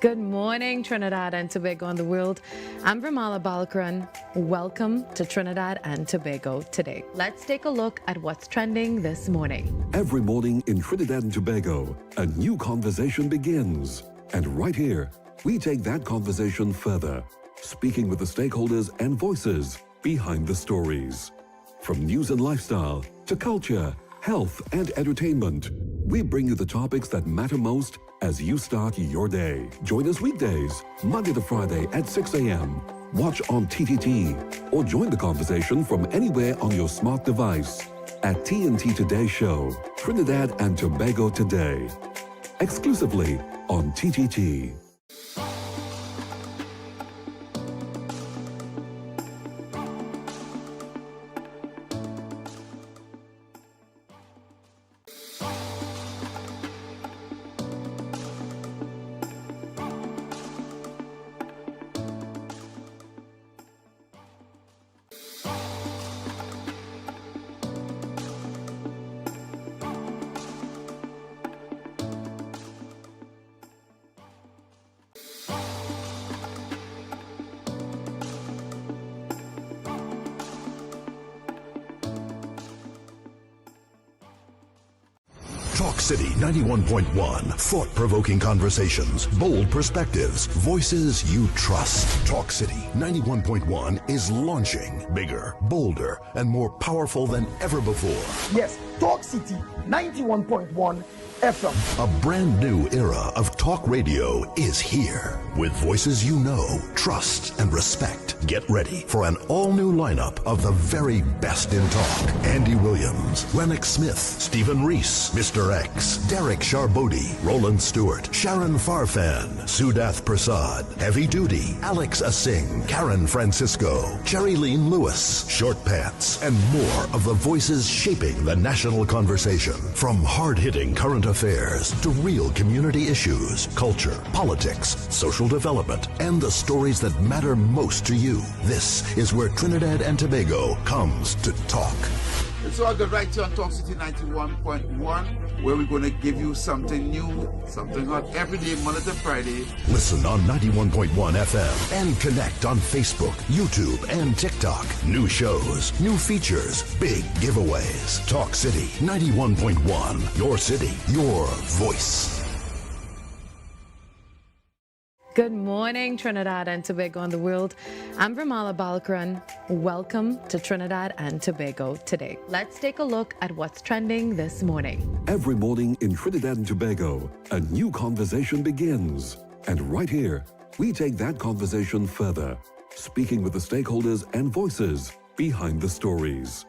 Good morning, Trinidad and Tobago and the world. I'm Vermala Balkaran. Welcome to Trinidad and Tobago today. Let's take a look at what's trending this morning. Every morning in Trinidad and Tobago, a new conversation begins. And right here, we take that conversation further, speaking with the stakeholders and voices behind the stories. From news and lifestyle to culture, health, and entertainment, we bring you the topics that matter most as you start your day. Join us weekdays, Monday to Friday at 6 a.m. Watch on TTT or join the conversation from anywhere on your smart device at TNT Today Show, Trinidad and Tobago Today, exclusively on TTT. Talk City 91.1. Thought-provoking conversations, bold perspectives, voices you trust. Talk City 91.1 is launching bigger, bolder, and more powerful than ever before. Yes, Talk City 91.1 FM. A brand new era of talk radio is here. With voices you know, trust, and respect. Get ready for an all-new lineup of the very best in talk. Andy Williams, Lennox Smith, Stephen Reese, Mr. X, Derek Charbodi, Roland Stewart, Sharon Farfan, Sudath Prasad, Heavy Duty, Alex Asing, Karen Francisco, Cherry Lean Lewis, Short Pants, and more of the voices shaping the national conversation. From hard-hitting current affairs to real community issues, culture, politics, social development, and the stories that matter most to you. This is where Trinidad and Tobago comes to talk. It's all good right here on Talk City 91.1, where we're going to give you something new, something hot every day, Monday to Friday. Listen on 91.1 FM and connect on Facebook, YouTube, and TikTok. New shows, new features, big giveaways. Talk City 91.1. Your city, your voice. Good morning, Trinidad and Tobago and the world. I'm Vermala Balkaran. Welcome to Trinidad and Tobago today. Let's take a look at what's trending this morning. Every morning in Trinidad and Tobago, a new conversation begins. And right here, we take that conversation further, speaking with the stakeholders and voices behind the stories.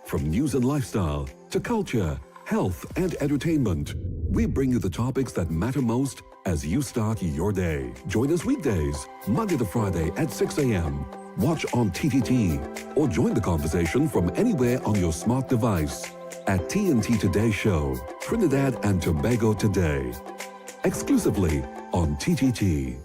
From news and lifestyle to culture, health, and entertainment, we bring you the topics that matter most as you start your day. Join us weekdays, Monday to Friday at 6 a.m. Watch on TTT or join the conversation from anywhere on your smart device at TNT Today Show, Trinidad and Tobago Today, exclusively on TTT.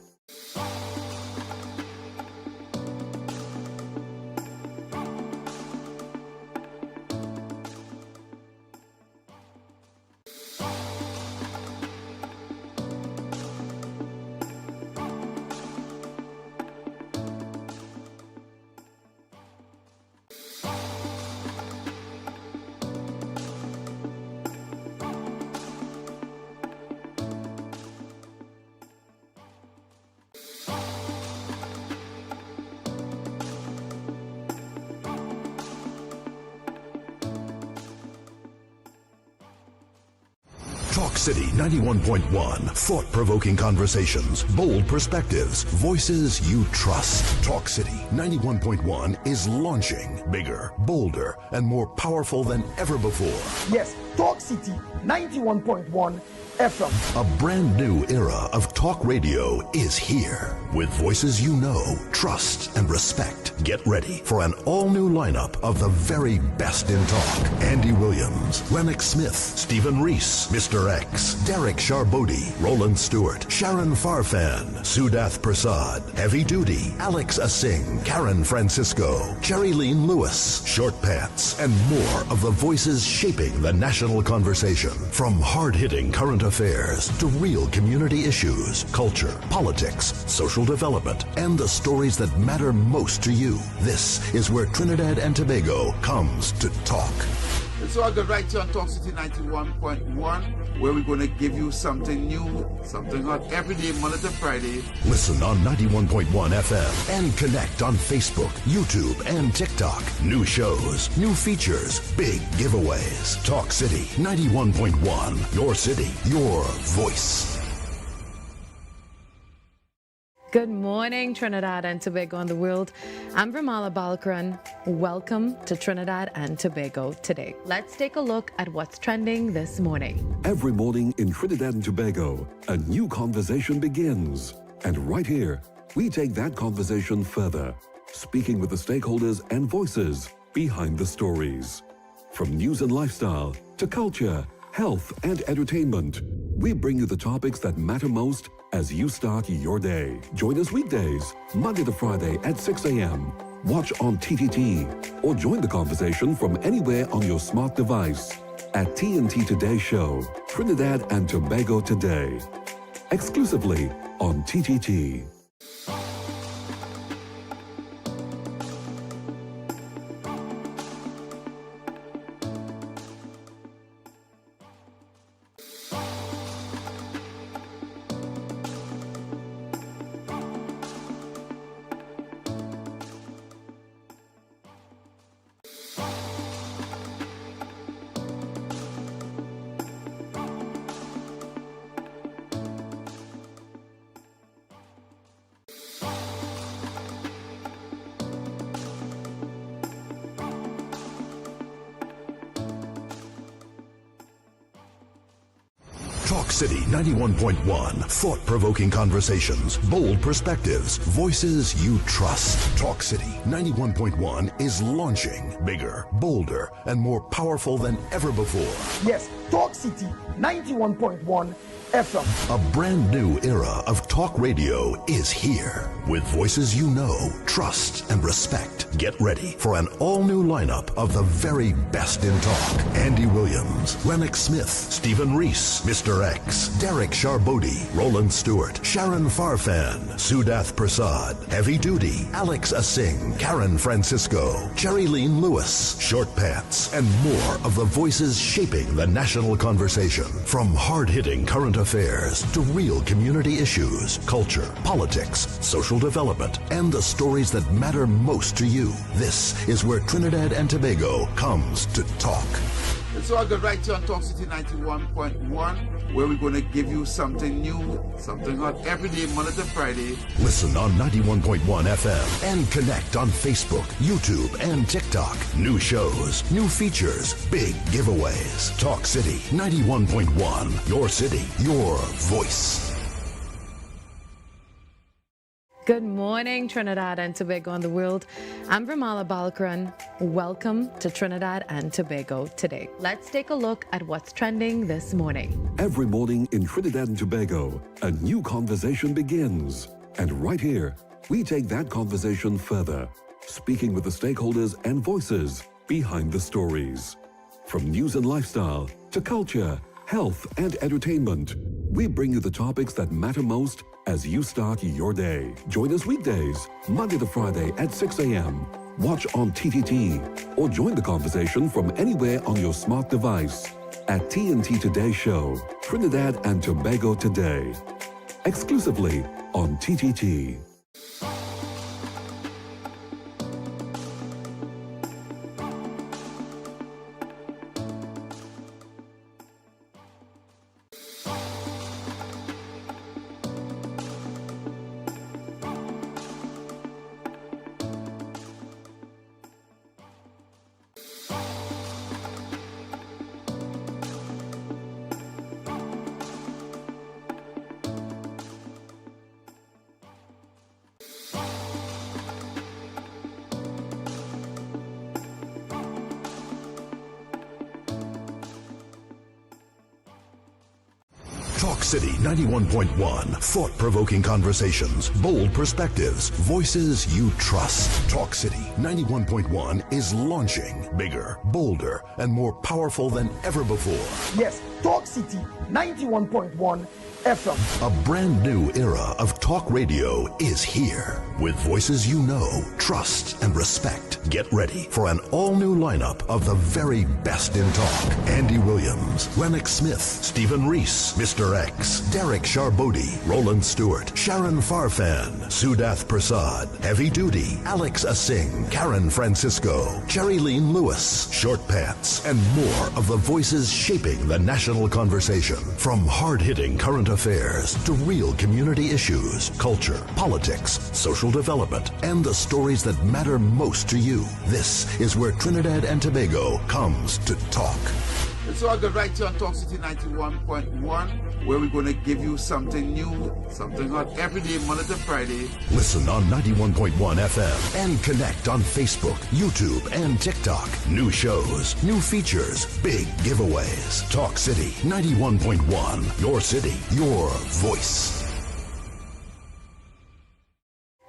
Talk City 91.1. Thought-provoking conversations, bold perspectives, voices you trust. Talk City 91.1 is launching bigger, bolder, and more powerful than ever before. Yes, Talk City 91.1 FM. A brand new era of talk radio is here. With voices you know, trust, and respect. Get ready for an all-new lineup of the very best in talk. Andy Williams, Lennox Smith, Stephen Reese, Mr. X, Derek Charbodi, Roland Stewart, Sharon Farfan, Sudath Prasad, Heavy Duty, Alex Asing, Karen Francisco, Cherry Lean Lewis, Short Pants, and more of the voices shaping the national conversation. From hard-hitting current affairs to real community issues, culture, politics, social development, and the stories that matter most to you. This is where Trinidad and Tobago comes to talk. So I got right here on Talk City 91.1, where we're going to give you something new, something hot every day, Monday to Friday. Listen on 91.1 FM and connect on Facebook, YouTube, and TikTok. New shows, new features, big giveaways. Talk City 91.1. Your city, your voice. Good morning, Trinidad and Tobago and the world. I'm Vermala Balkaran. Welcome to Trinidad and Tobago today. Let's take a look at what's trending this morning. Every morning in Trinidad and Tobago, a new conversation begins. And right here, we take that conversation further, speaking with the stakeholders and voices behind the stories. From news and lifestyle to culture, health, and entertainment, we bring you the topics that matter most as you start your day. Join us weekdays, Monday to Friday at 6 a.m. Watch on TTT or join the conversation from anywhere on your smart device at TNT Today Show, Trinidad and Tobago Today, exclusively on TTT. Talk City 91.1. Thought-provoking conversations, bold perspectives, voices you trust. Talk City 91.1 is launching bigger, bolder, and more powerful than ever before. Yes, Talk City 91.1 FM. A brand new era of talk radio is here. With voices you know, trust, and respect. Get ready for an all-new lineup of the very best in talk. Andy Williams, Lennox Smith, Stephen Reese, Mr. X, Derek Charbodi, Roland Stewart, Sharon Farfan, Sudath Prasad, Heavy Duty, Alex Asing, Karen Francisco, Cherry Lean Lewis, Short Pants, and more of the voices shaping the national conversation. From hard-hitting current affairs to real community issues, culture, politics, social development, and the stories that matter most to you. This is where Trinidad and Tobago comes to talk. So I got right here on Talk City 91.1, where we're going to give you something new, something hot every day, Monday to Friday. Listen on 91.1 FM and connect on Facebook, YouTube, and TikTok. New shows, new features, big giveaways. Talk City 91.1. Your city, your voice. Good morning, Trinidad and Tobago and the world. I'm Vermala Balkaran. Welcome to Trinidad and Tobago today. Let's take a look at what's trending this morning. Every morning in Trinidad and Tobago, a new conversation begins. And right here, we take that conversation further, speaking with the stakeholders and voices behind the stories. From news and lifestyle to culture, health, and entertainment, we bring you the topics that matter most as you start your day. Join us weekdays, Monday to Friday at 6 a.m. Watch on TTT or join the conversation from anywhere on your smart device at TNT Today Show, Trinidad and Tobago Today, exclusively on TTT. Talk City 91.1. Thought-provoking conversations, bold perspectives, voices you trust. Talk City 91.1 is launching bigger, bolder, and more powerful than ever before. Yes, Talk City 91.1 FM. A brand new era of talk radio is here. With voices you know, trust, and respect. Get ready for an all-new lineup of the very best in talk. Andy Williams, Lennox Smith, Stephen Reese, Mr. X, Derek Charbodi, Roland Stewart, Sharon Farfan, Sudath Prasad, Heavy Duty, Alex Asing, Karen Francisco, Cherry Lean Lewis, Short Pants, and more of the voices shaping the national conversation. From hard-hitting current affairs to real community issues, culture, politics, social development, and the stories that matter most to you. This is where Trinidad and Tobago comes to talk. It's all good right here on Talk City 91.1, where we're going to give you something new, something hot every day, Monday to Friday. Listen on 91.1 FM and connect on Facebook, YouTube, and TikTok. New shows, new features, big giveaways. Talk City 91.1. Your city, your voice.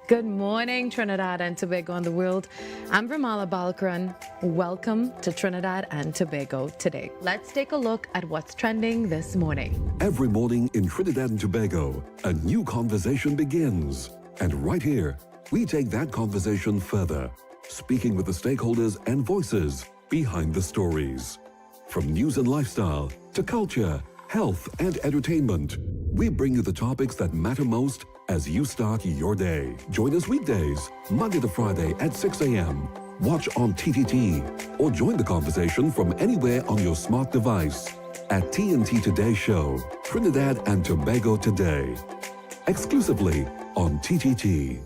Good morning, Trinidad and Tobago and the world. I'm Vermala Balkaran. Welcome to Trinidad and Tobago today. Let's take a look at what's trending this morning. Every morning in Trinidad and Tobago, a new conversation begins. And right here, we take that conversation further, speaking with the stakeholders and voices behind the stories. From news and lifestyle to culture, health, and entertainment, we bring you the topics that matter most as you start your day. Join us weekdays, Monday to Friday at 6 a.m. Watch on TTT or join the conversation from anywhere on your smart device at TNT Today Show, Trinidad and Tobago Today, exclusively on TTT.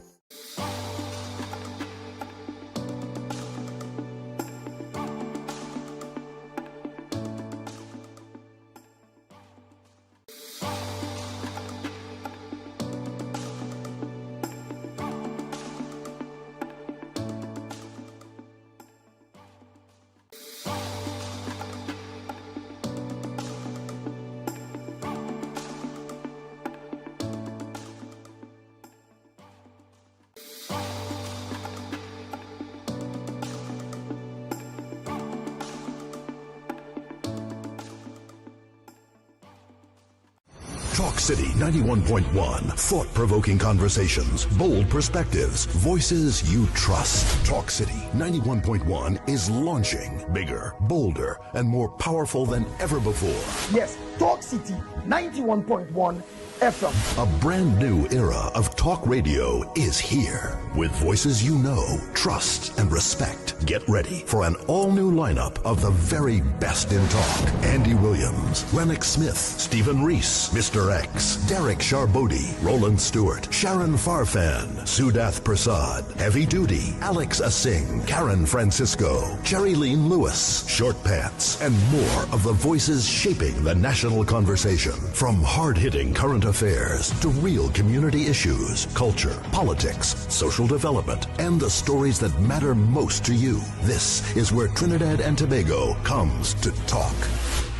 Talk City 91.1. Thought-provoking conversations, bold perspectives, voices you trust. Talk City 91.1 is launching bigger, bolder, and more powerful than ever before. Yes, Talk City 91.1 FM. A brand new era of talk radio is here. With voices you know, trust, and respect. Get ready for an all-new lineup of the very best in talk. Andy Williams, Lennox Smith, Stephen Reese, Mr. X, Derek Charbodi, Roland Stewart, Sharon Farfan, Sudath Prasad, Heavy Duty, Alex Asing, Karen Francisco, Cherry Lean Lewis, Short Pants, and more of the voices shaping the national conversation. From hard-hitting current affairs to real community issues, culture, politics, social development, and the stories that matter most to you. This is where Trinidad and Tobago comes to talk.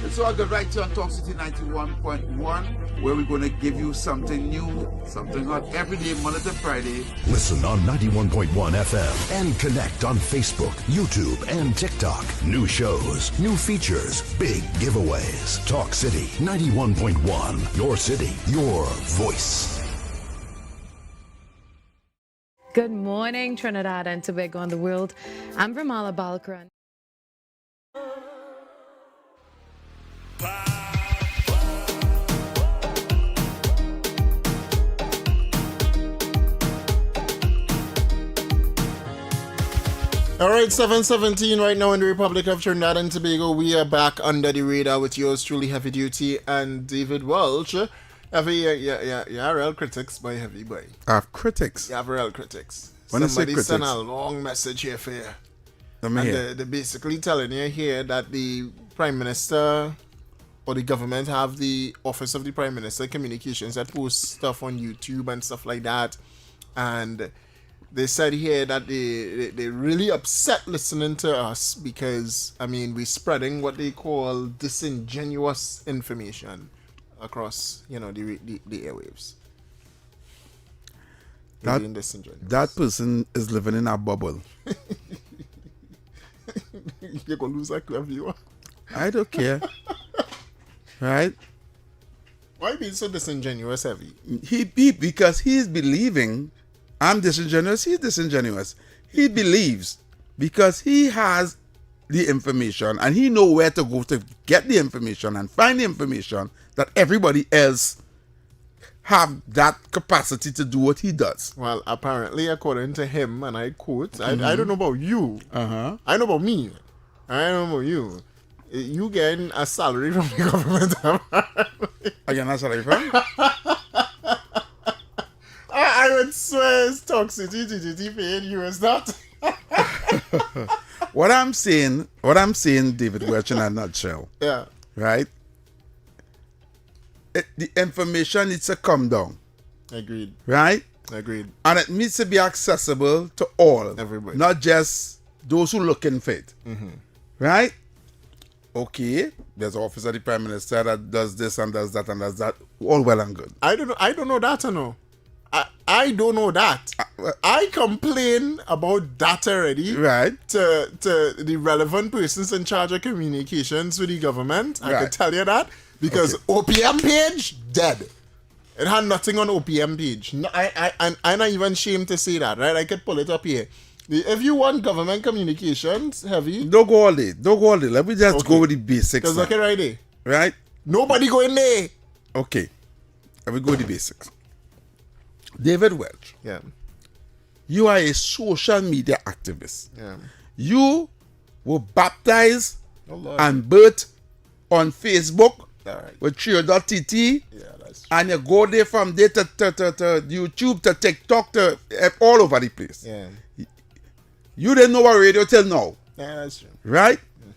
It's all good right here on Talk City 91.1, where we're going to give you something new, something hot every day, Monday to Friday. Listen on 91.1 FM and connect on Facebook, YouTube, and TikTok. New shows, new features, big giveaways. Talk City 91.1. Your city, your voice. Good morning, Trinidad and Tobago and the world. I'm Vermala Balkaran. Alright, 7:17 right now in the Republic of Trinidad and Tobago. We are back under the radar with yours truly, Heavy Duty and David Welch. Heavy, yeah, real critics, boy, Heavy, boy. I have critics. You have real critics. When Somebody I say sent critics, a long message here for you. and They're basically telling you here that the Prime Minister or the government have the Office of the Prime Minister Communications that posts stuff on YouTube and stuff like that. And they said here that they're really upset listening to us because, I mean, we're spreading what they call disingenuous information. across, the airwaves. That person is living in a bubble. You're gonna lose that viewer. I don't care. Right? Why being so disingenuous, Heavy? Because he's believing I'm disingenuous, he's disingenuous. He believes because he has the information and he know where to go to get the information and find the information that everybody else have that capacity to do what he does. Well, apparently, according to him, and I quote, I don't know about you. Uh-huh. I know about me. I don't know about you. You getting a salary from the government. I get a salary from? I would swear it's Toxicity GGT paying you, is that? What I'm saying, David Welch, in a nutshell. Yeah. Right? The information needs to come down. Agreed. Right? Agreed. And it needs to be accessible to all. Everybody. Not just those who looking for it. Mm-hmm. Right? Okay. There's an office of the Prime Minister that does this and does that and does that. All well and good. I don't know that, I know. I don't know that. I complain about that already. Right. To the relevant persons in charge of communications with the government. I could tell you that. Because OPM page, dead. It had nothing on OPM page. No, I'm not even ashamed to say that, right? I could pull it up here. If you want government communications, Heavy. Don't go all day. Let me just go with the basics. Just look at right there. Right? Nobody go in there. Okay. Let me go with the basics. David Welch. Yeah. You are a social media activist. Yeah. You were baptized and birthed on Facebook with Trio.tt. Yeah, that's true. And you go there from there to YouTube, to TikTok, to all over the place. Yeah. You didn't know about radio till now. Yeah, that's true. Right? Mm-hmm.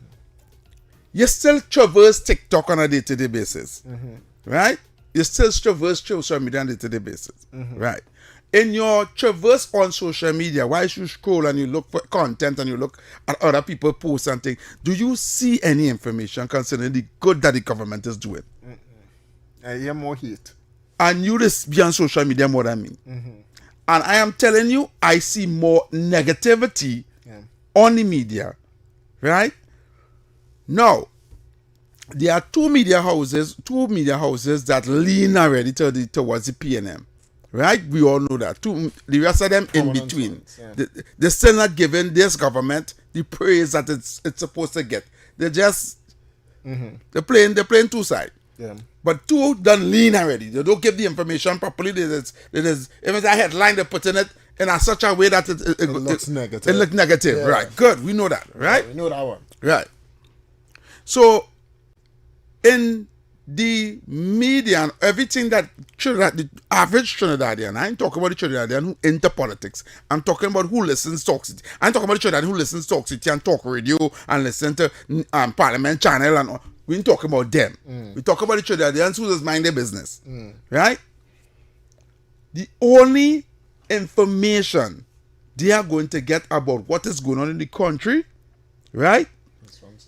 You still traverse TikTok on a day-to-day basis. Mm-hmm. Right? You still traverse social media on a day-to-day basis. Mm-hmm. Right? In your traverse on social media, while you scroll and you look for content and you look at other people posts and things, do you see any information concerning the good that the government is doing? I hear more hate. And you just be on social media more than me. Mm-hmm. And I am telling you, I see more negativity on the media. Right? Now, there are two media houses that lean already towards the PNM. Right? We all know that. The rest of them in between. They're still not giving this government the praise that it's supposed to get. They're just they're playing two sides. Yeah. But two done lean already. They don't give the information properly. If it's a headline, they're putting it in such a way that it looks negative. It looks negative. Yeah. Right. Good. We know that. Right? Yeah, we know that one. Right. So in the media and everything that the average Trinidadian, I ain't talking about the Trinidadian who into politics. I'm talking about who listens to Talk City. I'm talking about the Trinidadian who listens to Talk City and Talk Radio and listen to Parliament Channel and all. We ain't talking about them. We talk about the Trinidadians who just mind their business. Right? The only information they are going to get about what is going on in the country, right,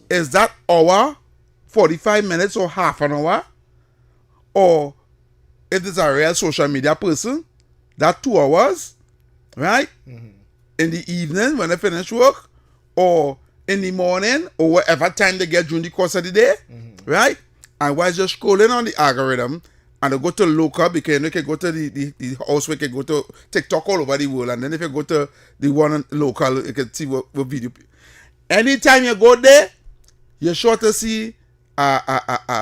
is that hour, 45 minutes or half an hour, or if it's a real social media person, that 2 hours, right, in the evening when they finish work, or in the morning, or whatever time they get during the course of the day, right, and while just scrolling on the algorithm, and they go to local, because you can go to the house, we can go to TikTok all over the world, and then if you go to the one local, you can see what video. Anytime you go there, you're sure to see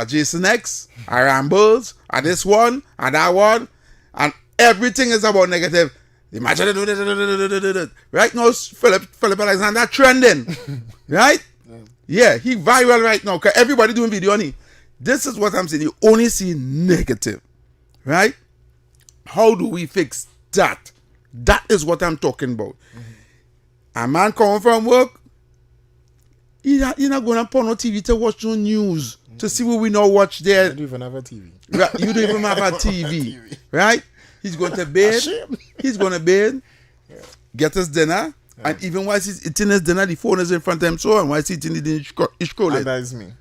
Jason X, Rambles, and this one, and that one, and everything is about negative. Imagine it, right now, Philip Alexander trending, right? Yeah, he viral right now, because everybody doing video on him. This is what I'm saying. You only see negative, right? How do we fix that? That is what I'm talking about. A man coming from work, you're not going to put on TV to watch no news, to see what we not watch there. You don't even have a TV. Right? You don't even have a TV, right? He's going to bed. Get his dinner. Yeah. And even while he's eating his dinner, the phone is in front of him. So, and while he's eating it, he's scrolling. And that is me.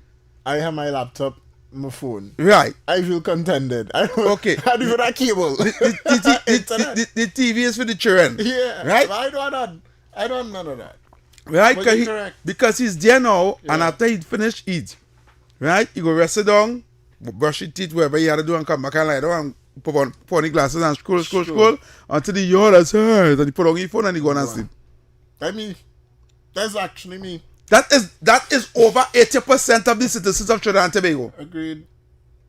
I have my laptop my phone. Right. I feel contented. Okay. I do that cable. The TV is for the children. Yeah. Right? I don't none of that. Right? But you're correct. Because he's there now, and Yeah. after he finish eat, right? He go rest it down, brush his teeth, whatever he had to do, and come back and lie down and put on the glasses and scroll until the yawn has heard, and he put on his phone and he go and sleep. I mean, that's actually me. That is over 80% of the citizens of Trinidad and Tobago. Agreed.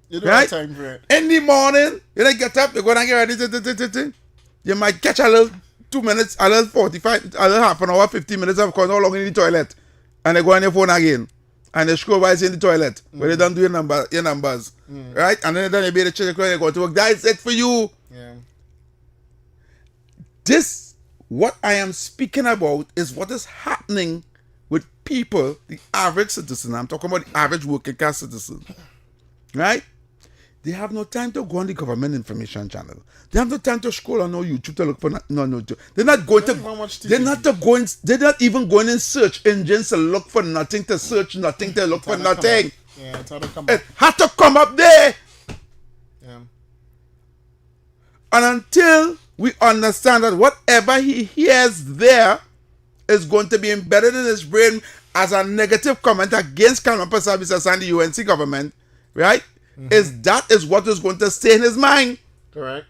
You don't Right? have time for it. In the morning, you don't get up, you go and get ready. You might catch a little 2 minutes, a little 45, a little half an hour, 15 minutes of course, how long in the toilet. And they go on your phone again. And they scroll by in the toilet. Where they don't do your numbers. Right? And then they be the check, you go to work. That's it for you. Yeah. This, what I am speaking about, is what is happening with people, the average citizen. I'm talking about the average working class citizen. Right? They have no time to go on the government information channel. They have no time to scroll on YouTube to look for no. They're not going to. They're not even going in search engines to look for nothing, to search nothing, to look for nothing. Yeah, it's how to come It up. had to come up there. Yeah. And until we understand that whatever he hears there is going to be embedded in his brain as a negative comment against Campus Services and the UNC government, right? That is what is going to stay in his mind. Correct.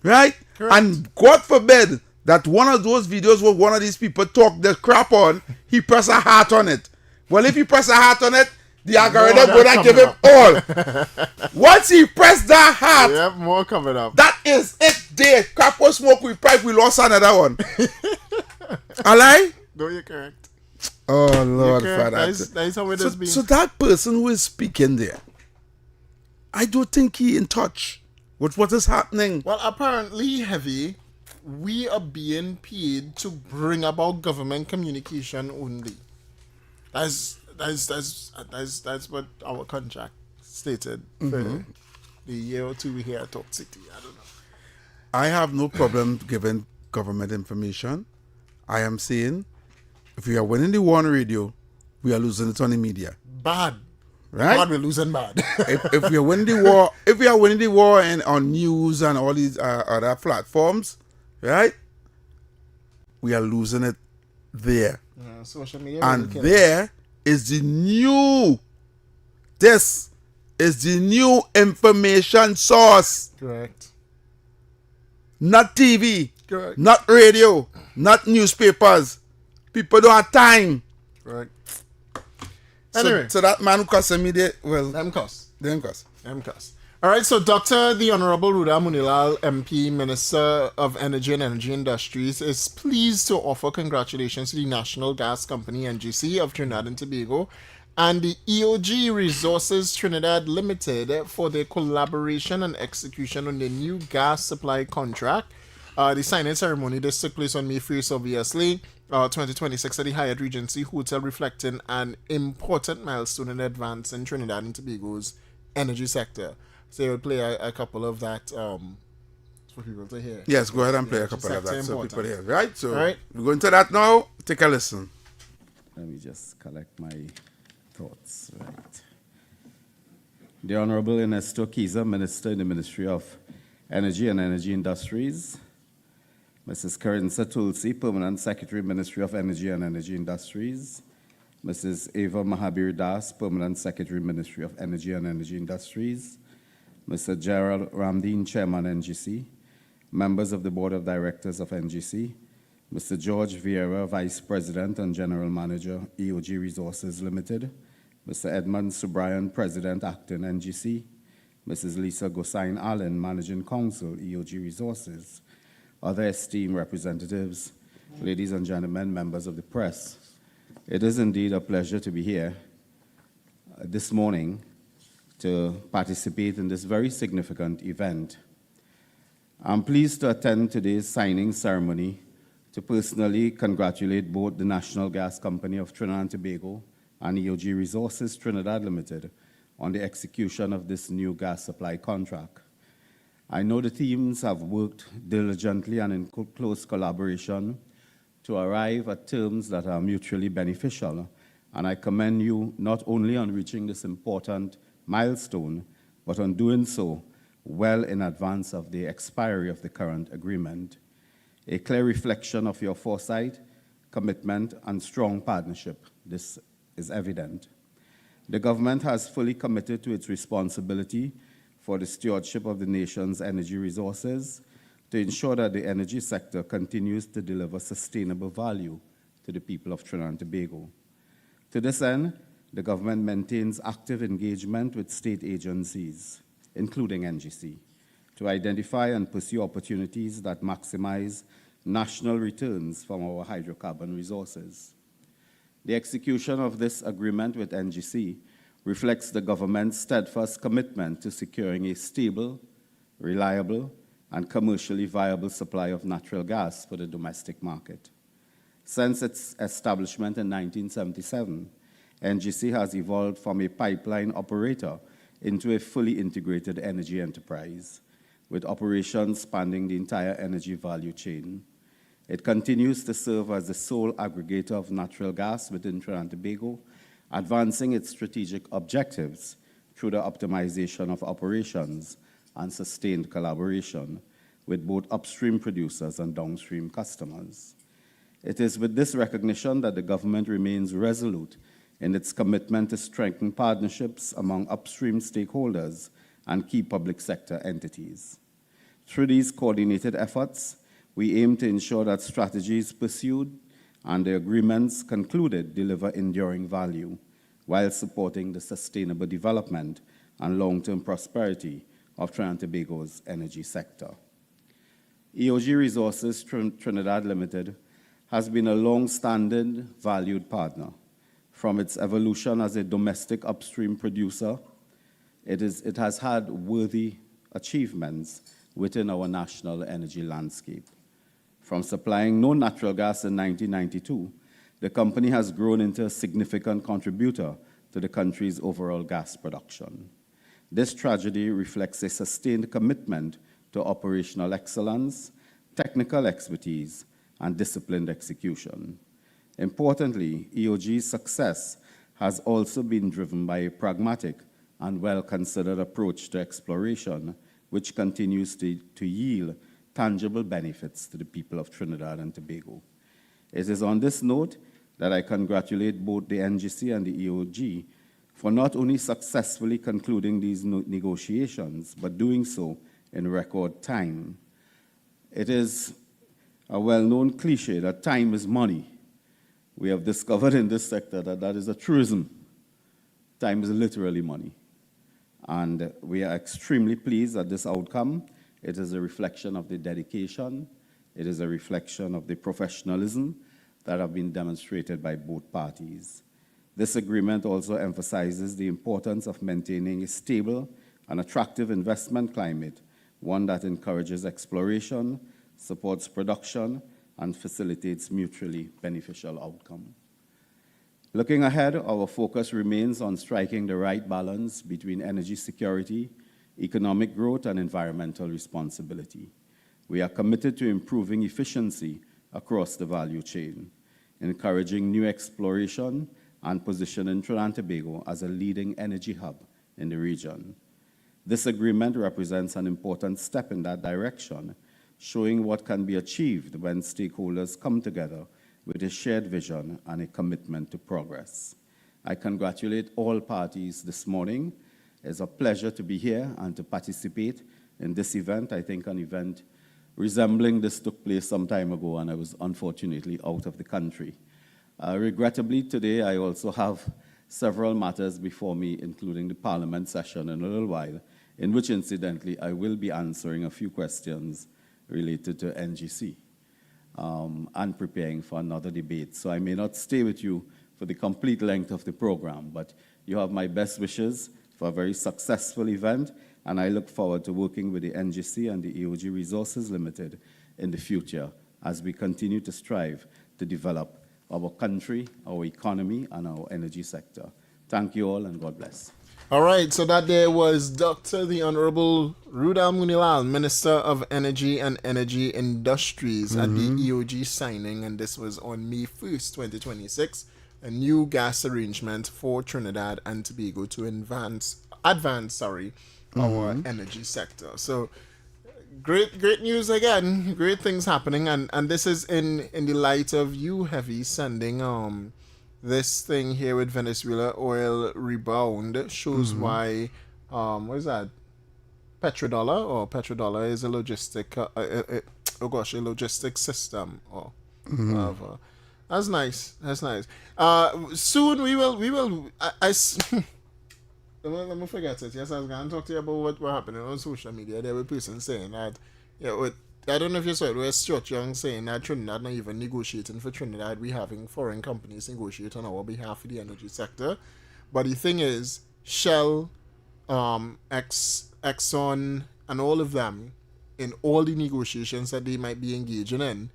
Right? And God forbid that one of those videos where one of these people talk the crap on, he press a heart on it. Well, if he press a heart on it, the algorithm going to give him all. Once he press that heart, yep, more coming up. that is it there. Crap or smoke, we pipe, we lost another one. Alright? No, you're correct. Oh, Lord, correct. Father. That is how it has been. So that person who is speaking there, I don't think he in touch with what is happening. Well, apparently, Heavy, we are being paid to bring about government communication only. That's what our contract stated for the year or two here at Talk City. I don't know. I have no problem giving government information. I am saying, if we are winning the war on radio, we are losing it on the media. Bad. Right? Bad, we're losing bad. if we are winning the war, if we are winning the war on news and all these other platforms, right? We are losing it there. Social media. And there is the new. This is the new information source. Correct. Not TV. Correct. Not radio. Not newspapers. People don't have time. Correct. Anyway. So that man who cussing me there, well. Them cuss. cuss. All right, so Dr. the Honorable Ruda Munilal, MP, Minister of Energy and Energy Industries, is pleased to offer congratulations to the National Gas Company, NGC, of Trinidad and Tobago, and the EOG Resources Trinidad Limited for their collaboration and execution on the new gas supply contract. The signing ceremony, this took place on May 1st, obviously, 2026 at the Hyatt Regency Hotel, reflecting an important milestone in advancing Trinidad and Tobago's energy sector. So you'll play a couple of that for people to hear. Yes, go ahead and play a couple of that so people hear. Right? So right. We're going to that now. Take a listen. Let me just collect my thoughts. Right. The Honorable Ernesto Kiza, Minister in the Ministry of Energy and Energy Industries. Mrs. Karin Satulsi, Permanent Secretary, Ministry of Energy and Energy Industries. Mrs. Eva Mahabir Das, Permanent Secretary, Ministry of Energy and Energy Industries. Mr. Gerald Ramdeen, Chairman, NGC. Members of the Board of Directors of NGC. Mr. George Vieira, Vice President and General Manager, EOG Resources Limited. Mr. Edmund Subrian, President, Acton, NGC. Mrs. Lisa Gosain Allen, Managing Counsel, EOG Resources. Other esteemed representatives, ladies and gentlemen, members of the press. It is indeed a pleasure to be here this morning to participate in this very significant event. I'm pleased to attend today's signing ceremony to personally congratulate both the National Gas Company of Trinidad and Tobago and EOG Resources Trinidad Limited on the execution of this new gas supply contract. I know the teams have worked diligently and in close collaboration to arrive at terms that are mutually beneficial and I commend you not only on reaching this important milestone, but on doing so well in advance of the expiry of the current agreement. A clear reflection of your foresight, commitment, and strong partnership. This is evident. The government has fully committed to its responsibility for the stewardship of the nation's energy resources to ensure that the energy sector continues to deliver sustainable value to the people of Trinidad and Tobago. To this end, the government maintains active engagement with state agencies, including NGC, to identify and pursue opportunities that maximize national returns from our hydrocarbon resources. The execution of this agreement with NGC reflects the government's steadfast commitment to securing a stable, reliable, and commercially viable supply of natural gas for the domestic market. Since its establishment in 1977, NGC has evolved from a pipeline operator into a fully integrated energy enterprise, with operations spanning the entire energy value chain. It continues to serve as the sole aggregator of natural gas within Trinidad and Tobago, advancing its strategic objectives through the optimization of operations and sustained collaboration with both upstream producers and downstream customers. It is with this recognition that the government remains resolute in its commitment to strengthen partnerships among upstream stakeholders and key public sector entities. Through these coordinated efforts, we aim to ensure that strategies pursued and the agreements concluded deliver enduring value while supporting the sustainable development and long-term prosperity of Trinidad and Tobago's energy sector. EOG Resources Trinidad Limited has been a long-standing valued partner. From its evolution as a domestic upstream producer, it has had worthy achievements within our national energy landscape. From supplying no natural gas in 1992, the company has grown into a significant contributor to the country's overall gas production. This tragedy reflects a sustained commitment to operational excellence, technical expertise, and disciplined execution. Importantly, EOG's success has also been driven by a pragmatic and well-considered approach to exploration, which continues to yield tangible benefits to the people of Trinidad and Tobago. It is on this note that I congratulate both the NGC and the EOG for not only successfully concluding these negotiations, but doing so in record time. It is a well-known cliche that time is money. We have discovered in this sector that that is a truism. Time is literally money. And we are extremely pleased at this outcome. It is a reflection of the dedication. It is a reflection of the professionalism that have been demonstrated by both parties. This agreement also emphasizes the importance of maintaining a stable and attractive investment climate, one that encourages exploration, supports production, and facilitates mutually beneficial outcome. Looking ahead, our focus remains on striking the right balance between energy security, economic growth, and environmental responsibility. We are committed to improving efficiency across the value chain, encouraging new exploration, and positioning Trinidad and Tobago as a leading energy hub in the region. This agreement represents an important step in that direction, showing what can be achieved when stakeholders come together with a shared vision and a commitment to progress. I congratulate all parties this morning. It's a pleasure to be here and to participate in this event. I think an event resembling this took place some time ago, and I was unfortunately out of the country. Regrettably, today I also have several matters before me, including the Parliament session in a little while, in which, incidentally, I will be answering a few questions related to NGC and preparing for another debate. So I may not stay with you for the complete length of the program, but you have my best wishes for a very successful event, and I look forward to working with the NGC and the EOG Resources Limited in the future as we continue to strive to develop our country, our economy, and our energy sector. Thank you all, and God bless. All right, so that there was Dr. the Honorable Ruda Munilal, Minister of Energy and Energy Industries at the EOG signing, and this was on May 1st, 2026. a new gas arrangement for Trinidad and Tobago to advance our energy sector. So great news again. Great things happening, and this is in the light of you, Heavy, sending this thing here with Venezuela oil rebound shows why what is that? Petrodollar is a logistic system or whatever. That's nice. Soon we will. Let me forget it. Yes, I was going to talk to you about what happened on social media. There were person saying that, I don't know if you saw it, where Stuart Young saying that Trinidad not even negotiating for Trinidad. We having foreign companies negotiate on our behalf for the energy sector. But the thing is, Shell, Exxon, and all of them, in all the negotiations that they might be engaging in,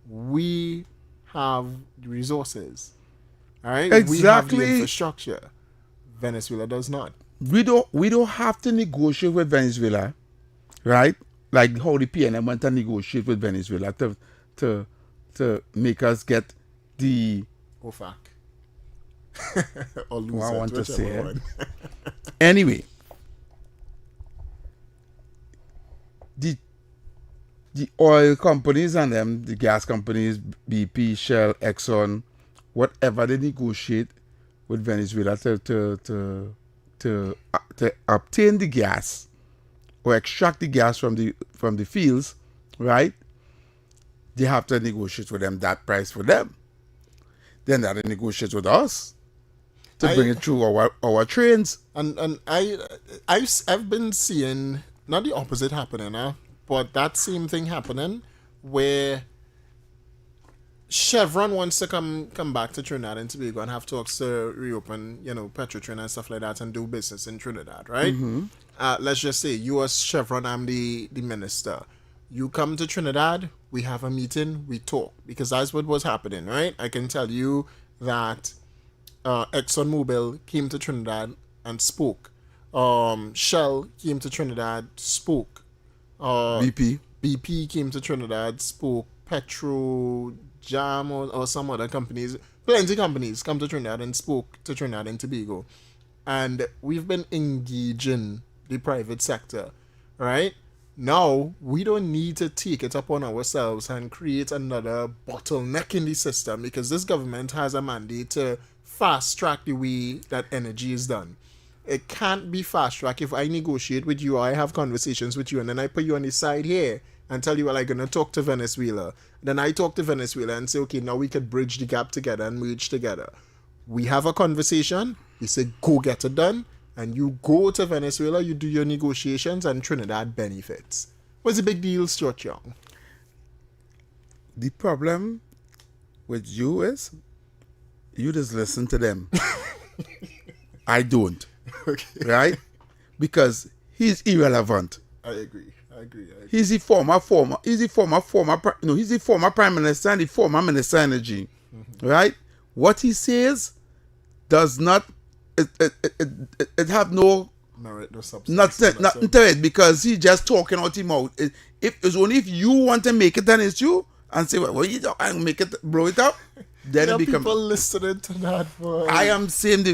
we have the resources. All right? We have the infrastructure. Venezuela does not. We don't have to negotiate with Venezuela, right? Like how the PNM went to negotiate with Venezuela to make us get the OFAC. Or lose I want to say it. Anyway, the oil companies and them, the gas companies, BP, Shell, Exxon, whatever they negotiate with Venezuela to obtain the gas or extract the gas from the fields, right? They have to negotiate with them that price for them. Then they negotiate with us to bring it through our trains. And I've been seeing not the opposite happening, but that same thing happening where Chevron wants to come back to Trinidad and Tobago and have talks to reopen, Petrotrin and stuff like that and do business in Trinidad, right? Let's just say you are Chevron, I'm the minister. You come to Trinidad, we have a meeting, we talk, because that's what was happening, right? I can tell you that ExxonMobil came to Trinidad and spoke. Shell came to Trinidad, spoke. BP came to Trinidad, spoke. Jam or some other companies, plenty companies come to Trinidad and spoke to Trinidad and Tobago. And we've been engaging the private sector, right? Now, we don't need to take it upon ourselves and create another bottleneck in the system, because this government has a mandate to fast track the way that energy is done. It can't be fast track if I negotiate with you or I have conversations with you and then I put you on the side here and tell you, well, I'm going to talk to Venezuela. Then I talk to Venezuela and say, okay, now we could bridge the gap together and merge together. We have a conversation. We say, go get it done. And you go to Venezuela, you do your negotiations, and Trinidad benefits. What's the big deal, Stuart Young? The problem with you is you just listen to them. I don't. Okay. Right? Because he's irrelevant. I agree. He's the former prime minister and the former minister of energy, right? What he says does not it have no merit, no substance, nothing to it, because he's just talking out his mouth. It's only if you want to make it an issue and say, well, you don't make it, blow it up. Then it becomes people listening to that. Boy. I am saying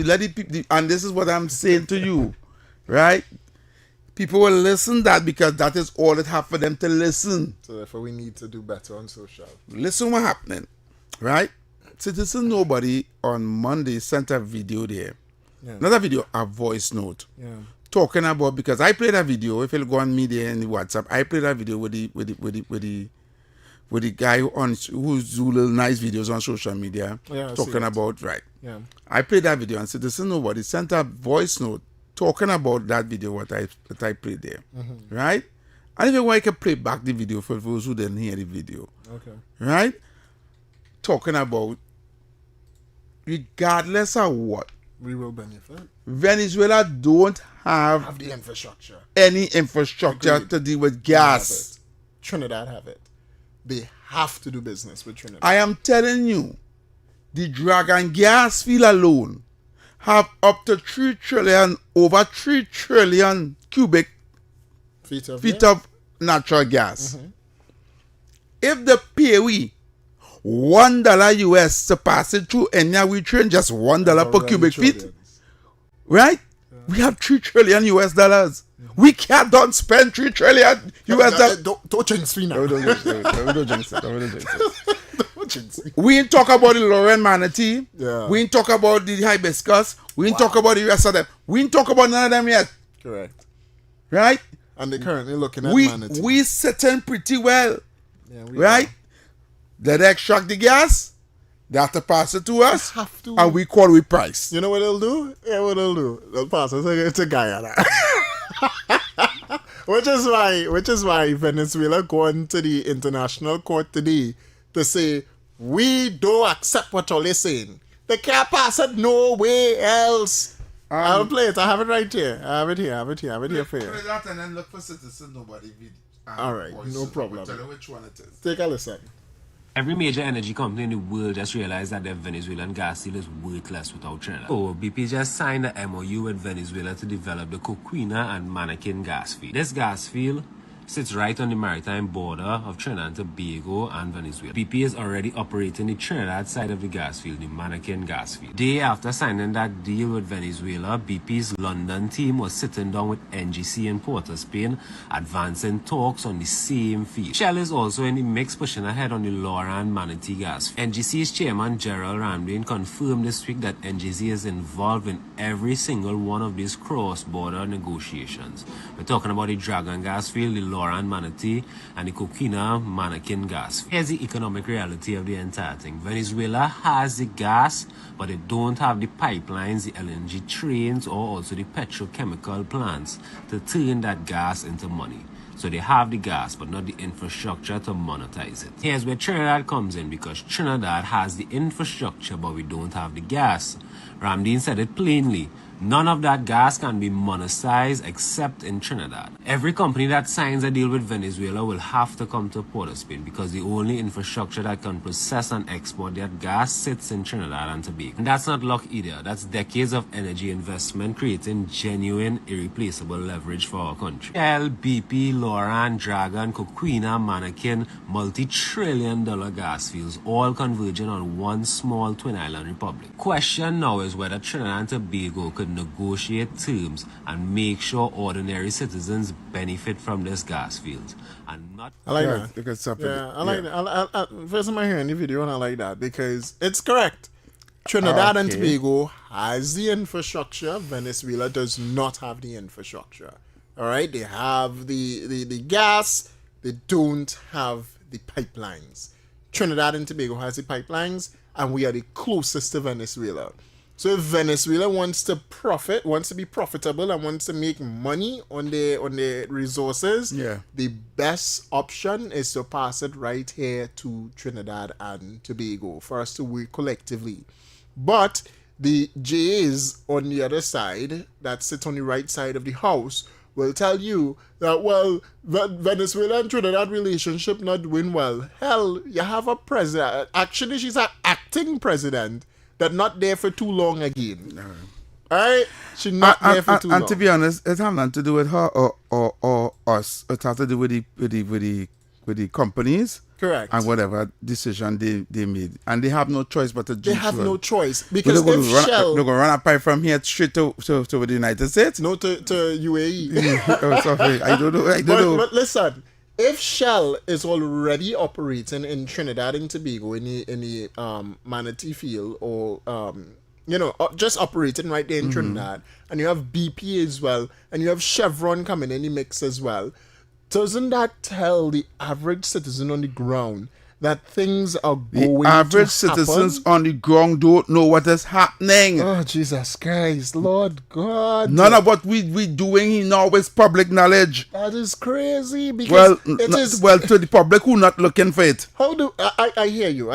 and this is what I'm saying to you, right? People will listen that because that is all it have for them to listen. So therefore we need to do better on social. Listen what happening, right? Citizen Nobody on Monday sent a video there. Yeah. Not a video, a voice note. Yeah. Talking about, because I played a video, if you'll go on media and the WhatsApp, I played a video with the guy who's do little nice videos on social media, talking about, right. Yeah. I played that video and Citizen Nobody sent a voice note talking about that video that I played there, right? And if you want, I can play back the video for those who didn't hear the video, right? Talking about, regardless of what, we will benefit. Venezuela don't have the infrastructure. Any infrastructure to deal with gas. Trinidad have it. They have to do business with Trinidad. I am telling you, the Dragon gas field alone have up to over 3 trillion cubic feet of natural gas. If the pay we $1 US to pass it through any we train, just $1 per cubic feet. Right? We have $3 trillion US dollars. We don't spend $3 trillion US dollars. Don't jinx me now. Don't jinx it. We ain't talk about the Lauren Manatee. Yeah. We ain't talk about the hibiscus. We ain't talk about the rest of them. We ain't talk about none of them yet. Correct. Right? And they're currently looking at manatee. We sitting pretty well. Yeah, right? They extract the gas. They have to pass it to us. Have to. And we call with price. You know what they'll do? Yeah, what they'll do? They'll pass it to Guyana. Which is why Venezuela going to the international court today to say we don't accept what all they're saying. They can't pass it nowhere else. I'll play it. I have it right here. I have it here for you. Play that and then look for citizen. Nobody. All right, no problem. Tell you which one it is. Take a listen. Every major energy company in the world just realized that their Venezuelan gas deal is worthless without Trinidad. So BP just signed an MOU with Venezuela to develop the Coquina and Manakin gas field. This gas field sits right on the maritime border of Trinidad and Tobago and Venezuela. BP is already operating the Trinidad side of the gas field, the Manakin gas field. Day after signing that deal with Venezuela, BP's London team was sitting down with NGC in Port of Spain, advancing talks on the same field. Shell is also in the mix, pushing ahead on the Laura and Manatee gas field. NGC's chairman Gerald Ramdane confirmed this week that NGC is involved in every single one of these cross-border negotiations. We're talking about the Dragon gas field, the Laura and Manatee, and the Coquina Manakin gas. Here's the economic reality of the entire thing. Venezuela has the gas, but they don't have the pipelines, the LNG trains, or also the petrochemical plants to turn that gas into money. So they have the gas, but not the infrastructure to monetize it. Here's where Trinidad comes in, because Trinidad has the infrastructure, but we don't have the gas. Ramdane said it plainly. None of that gas can be monetized except in Trinidad. Every company that signs a deal with Venezuela will have to come to Port of Spain, because the only infrastructure that can process and export that gas sits in Trinidad and Tobago. And that's not luck either. That's decades of energy investment creating genuine, irreplaceable leverage for our country. Shell, BP, Loran, Dragon, Coquina, Manakin, multi-trillion-dollar gas fields, all converging on one small twin island republic. Question now is whether Trinidad and Tobago could negotiate terms and make sure ordinary citizens benefit from this gas fields and not. I like that. Yeah, I like that. First time I hear the video, and I like that because it's correct. Trinidad and Tobago has the infrastructure. Venezuela does not have the infrastructure. All right, they have the gas. They don't have the pipelines. Trinidad and Tobago has the pipelines, and we are the closest to Venezuela. So if Venezuela wants to be profitable, and wants to make money on their resources, the best option is to pass it right here to Trinidad and Tobago for us to work collectively. But the J's on the other side, that sit on the right side of the house, will tell you that, well, Venezuela and Trinidad relationship not doing well. Hell, you have a president. Actually, she's an acting president that not there for too long again. Alright? She's not there for too long. And to be honest, it has nothing to do with her or us. It has to do with the companies. Correct. And whatever decision they made. And they have no choice but to do. They have no choice. Because they're if Shell... They're going to run a pipe from here straight to the United States? No, to UAE. Oh, sorry. I don't know. But listen, if Shell is already operating in Trinidad and Tobago in the Manatee field, or just operating right there in Trinidad, and you have BP as well, and you have Chevron coming in the mix as well, doesn't that tell the average citizen on the ground that things are going to happen? The average citizens on the ground don't know what is happening. Oh, Jesus Christ, Lord God. None of what we doing now is public knowledge. That is crazy. Because well, to the public who not looking for it. How do... I hear you.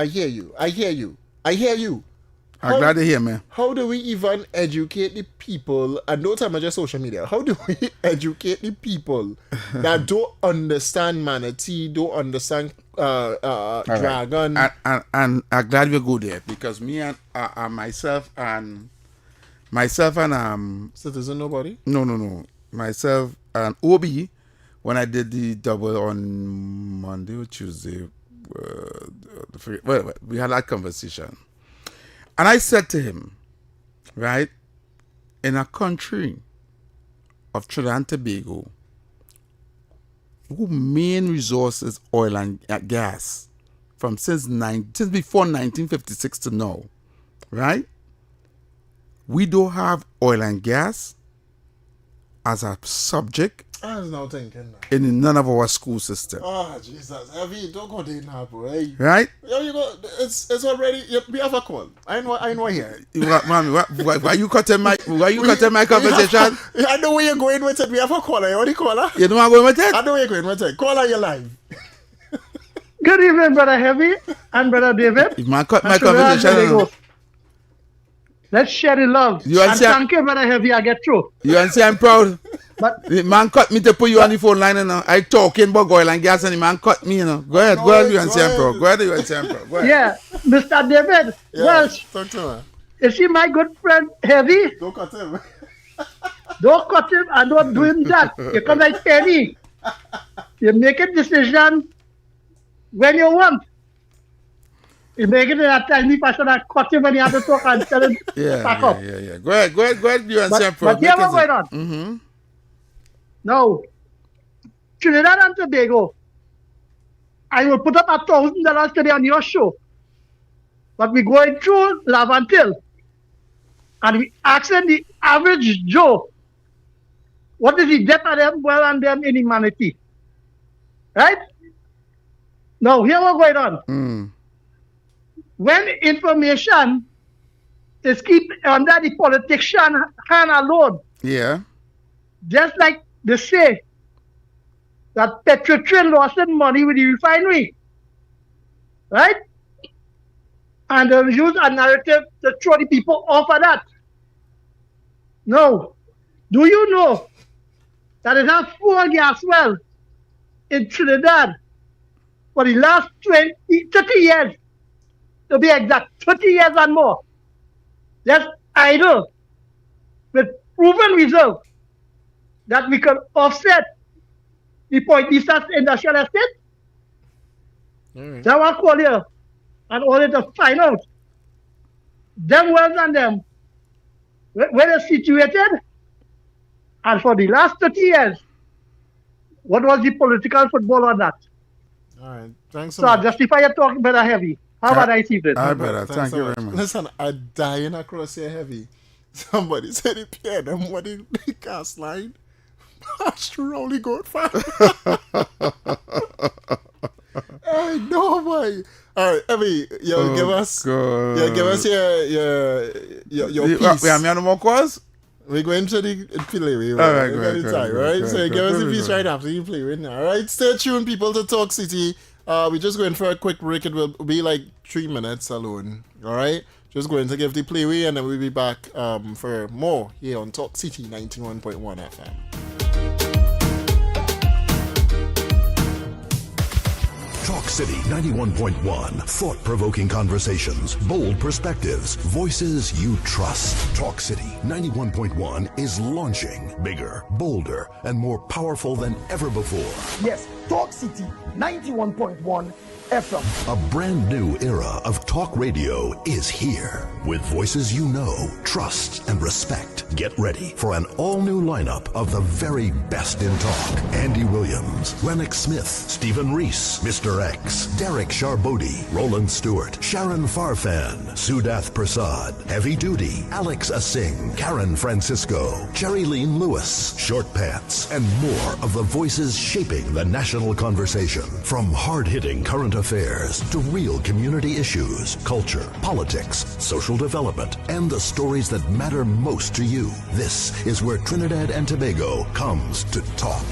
I'm glad to hear, man. How do we even educate the people, and don't tell me just social media, how do we educate the people that don't understand Manatee, don't understand Dragon? Right. And I'm glad we go there, because me and myself and Citizen Nobody? No. Myself and Obi, when I did the double on Monday or Tuesday, well, we had that conversation. And I said to him, right, in a country of Trinidad and Tobago, whose main resource is oil and gas, since before 1956 to now, right? We don't have oil and gas as a subject I was now thinking that. in none of our school system. Oh, Jesus. Heavy, don't go there now, bro. Hey. Right? Yo, you go, it's already, we have a call. I know here. Why you cutting my conversation? I know where you're going with it. We have a caller. You want the caller? You know where I'm going with it? I know where you're going with it. Caller, you're live. Good evening, Brother Heavy and Brother David. If man cut my conversation, let's share the love. And thank you, Brother Heavy. I get through. You see, I'm proud. But the man cut me to put you on the phone line, and I talking about oil and gas, and the man cut me. Go ahead, you and say I'm proud. Go ahead, you and say I'm proud. Go ahead. Yeah, Mr. David. Yeah, Welch. talk to him. Is he my good friend, Heavy? Don't cut him. Don't cut him and don't do him that. You come like Penny. You make a decision when you want. You make it in a timely fashion and cut him when you have to talk and tell him back up. Yeah. Go ahead, you and say I'm proud. But here what's going on. Mm-hmm. Now, Trinidad and Tobago, I will put up $1,000 today on your show. But we're going through Lavantil. And we asking the average Joe, what is the debt of them, well, and them in humanity? Right? Now, here what's going on. When information is kept under the politician hand alone, yeah, just like they say that Petrotrin lost money with the refinery, right? And they use a narrative to throw the people off of that. No. Do you know that it has 4 gas wells in Trinidad for the last 30 years? To be exact, 30 years and more. Just idle with proven reserve that we can offset the Pointistas industrial estate. Right. So I want to call you and order to find out them wells and them where they're situated, and for the last 30 years, what was the political football on that? All right, thanks so much. Justify your talk better Heavy. How about I see this? I better. Thank you very much. Listen, I'm dying across here Heavy. Somebody said he paid them what the cast line. Passed through only good fast. I know, boy. All right, Heavy, give us your piece. We have no more calls? We're going to the play with. All right, go So give us the piece right after you play with now. All right, stay tuned, people, to Talk City. We're just going for a quick break. It will be like 3 minutes alone. All right, just going to give the playway, and then we'll be back for more here on Talk City 91.1 FM. Talk City 91.1. Thought-provoking conversations, bold perspectives, voices you trust. Talk City 91.1 is launching bigger, bolder, and more powerful than ever before. Yes, Talk City 91.1 FM. A brand new era of talk radio is here. With voices you know, trust, and respect. Get ready for an all-new lineup of the very best in talk. Andy Williams, Lennox Smith, Stephen Reese, Mr. X, Derek Charbodi, Roland Stewart, Sharon Farfan, Sudath Prasad, Heavy Duty, Alex Asing, Karen Francisco, Jerry Lean Lewis, Short Pants, and more of the voices shaping the national conversation. From hard-hitting current affairs to real community issues, culture, politics, social development, and the stories that matter most to you. This is where Trinidad and Tobago comes to talk.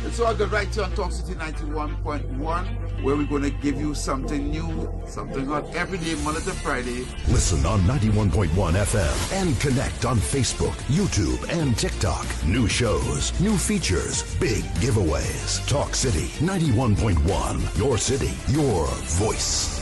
It's all good right here on Talk City 91.1, where we're going to give you something new, something hot every day, Monday to Friday. Listen on 91.1 FM and connect on Facebook, YouTube, and TikTok. New shows, new features, big giveaways. Talk City 91.1. Your city, your voice.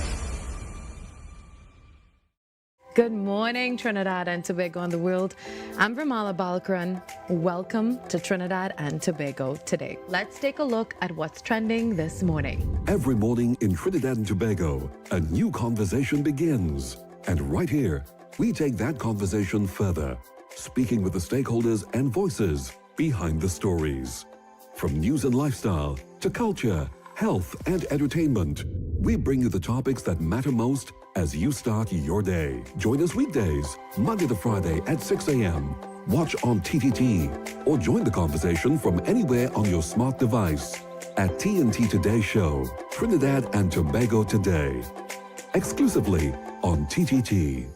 Good morning, Trinidad and Tobago and the world. I'm Ramala Balkaran. Welcome to Trinidad and Tobago today. Let's take a look at what's trending this morning. Every morning in Trinidad and Tobago, a new conversation begins. And right here, we take that conversation further, speaking with the stakeholders and voices behind the stories. From news and lifestyle to culture, health and entertainment, we bring you the topics that matter most as you start your day. Join us weekdays, Monday to Friday at 6 a.m. Watch on TTT or join the conversation from anywhere on your smart device at TNT Today Show, Trinidad and Tobago Today, exclusively on TTT.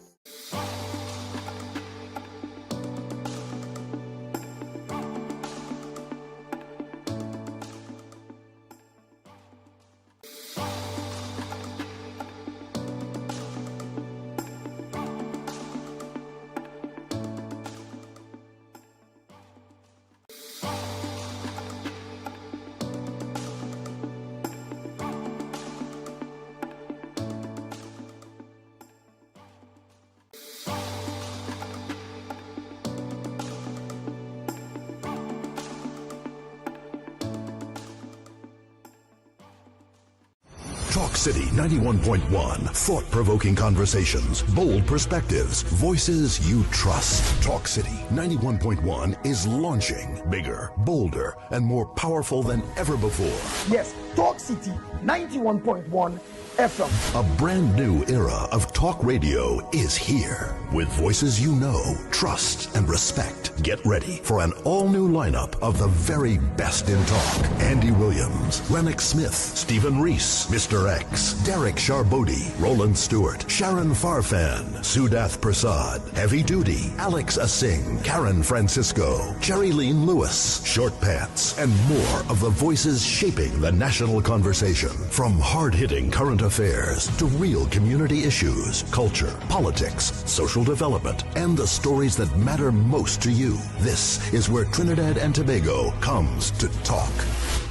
Talk City 91.1. Thought-provoking conversations, bold perspectives, voices you trust. Talk City 91.1 is launching bigger, bolder, and more powerful than ever before. Yes, Talk City 91.1 FM. A brand new era of talk radio is here. With voices you know, trust, and respect. Get ready for an all-new lineup of the very best in talk. Andy Williams, Lennox Smith, Stephen Reese, Mr. X, Derek Charbodi, Roland Stewart, Sharon Farfan, Sudath Prasad, Heavy Duty, Alex Asing, Karen Francisco, Jerry Lean Lewis, Short Pants, and more of the voices shaping the national conversation. From hard-hitting current affairs to real community issues, culture, politics, social development, and the stories that matter most to you. This is where Trinidad and Tobago comes to talk.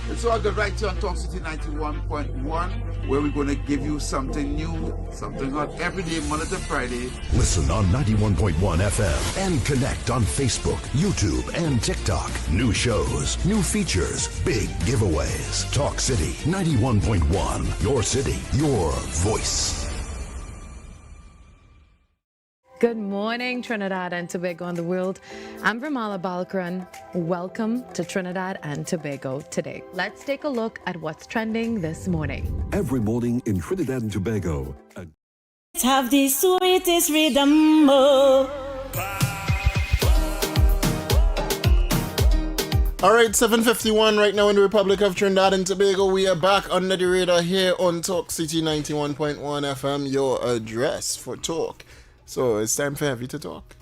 It's all good right here on Talk City 91.1, where we're going to give you something new, something hot every day, Monday to Friday. Listen on 91.1 FM and connect on Facebook, YouTube, and TikTok. New shows, new features, big giveaways. Talk City 91.1. Your city, your voice. Good morning, Trinidad and Tobago and the world. I'm Ramala Balkaran. Welcome to Trinidad and Tobago today. Let's take a look at what's trending this morning. Every morning in Trinidad and Tobago, Have the sweetest rhythm. Oh. All right, 7:51 right now in the Republic of Trinidad and Tobago. We are back under the radar here on Talk City 91.1 FM, your address for talk. So it's time for Heavy to talk.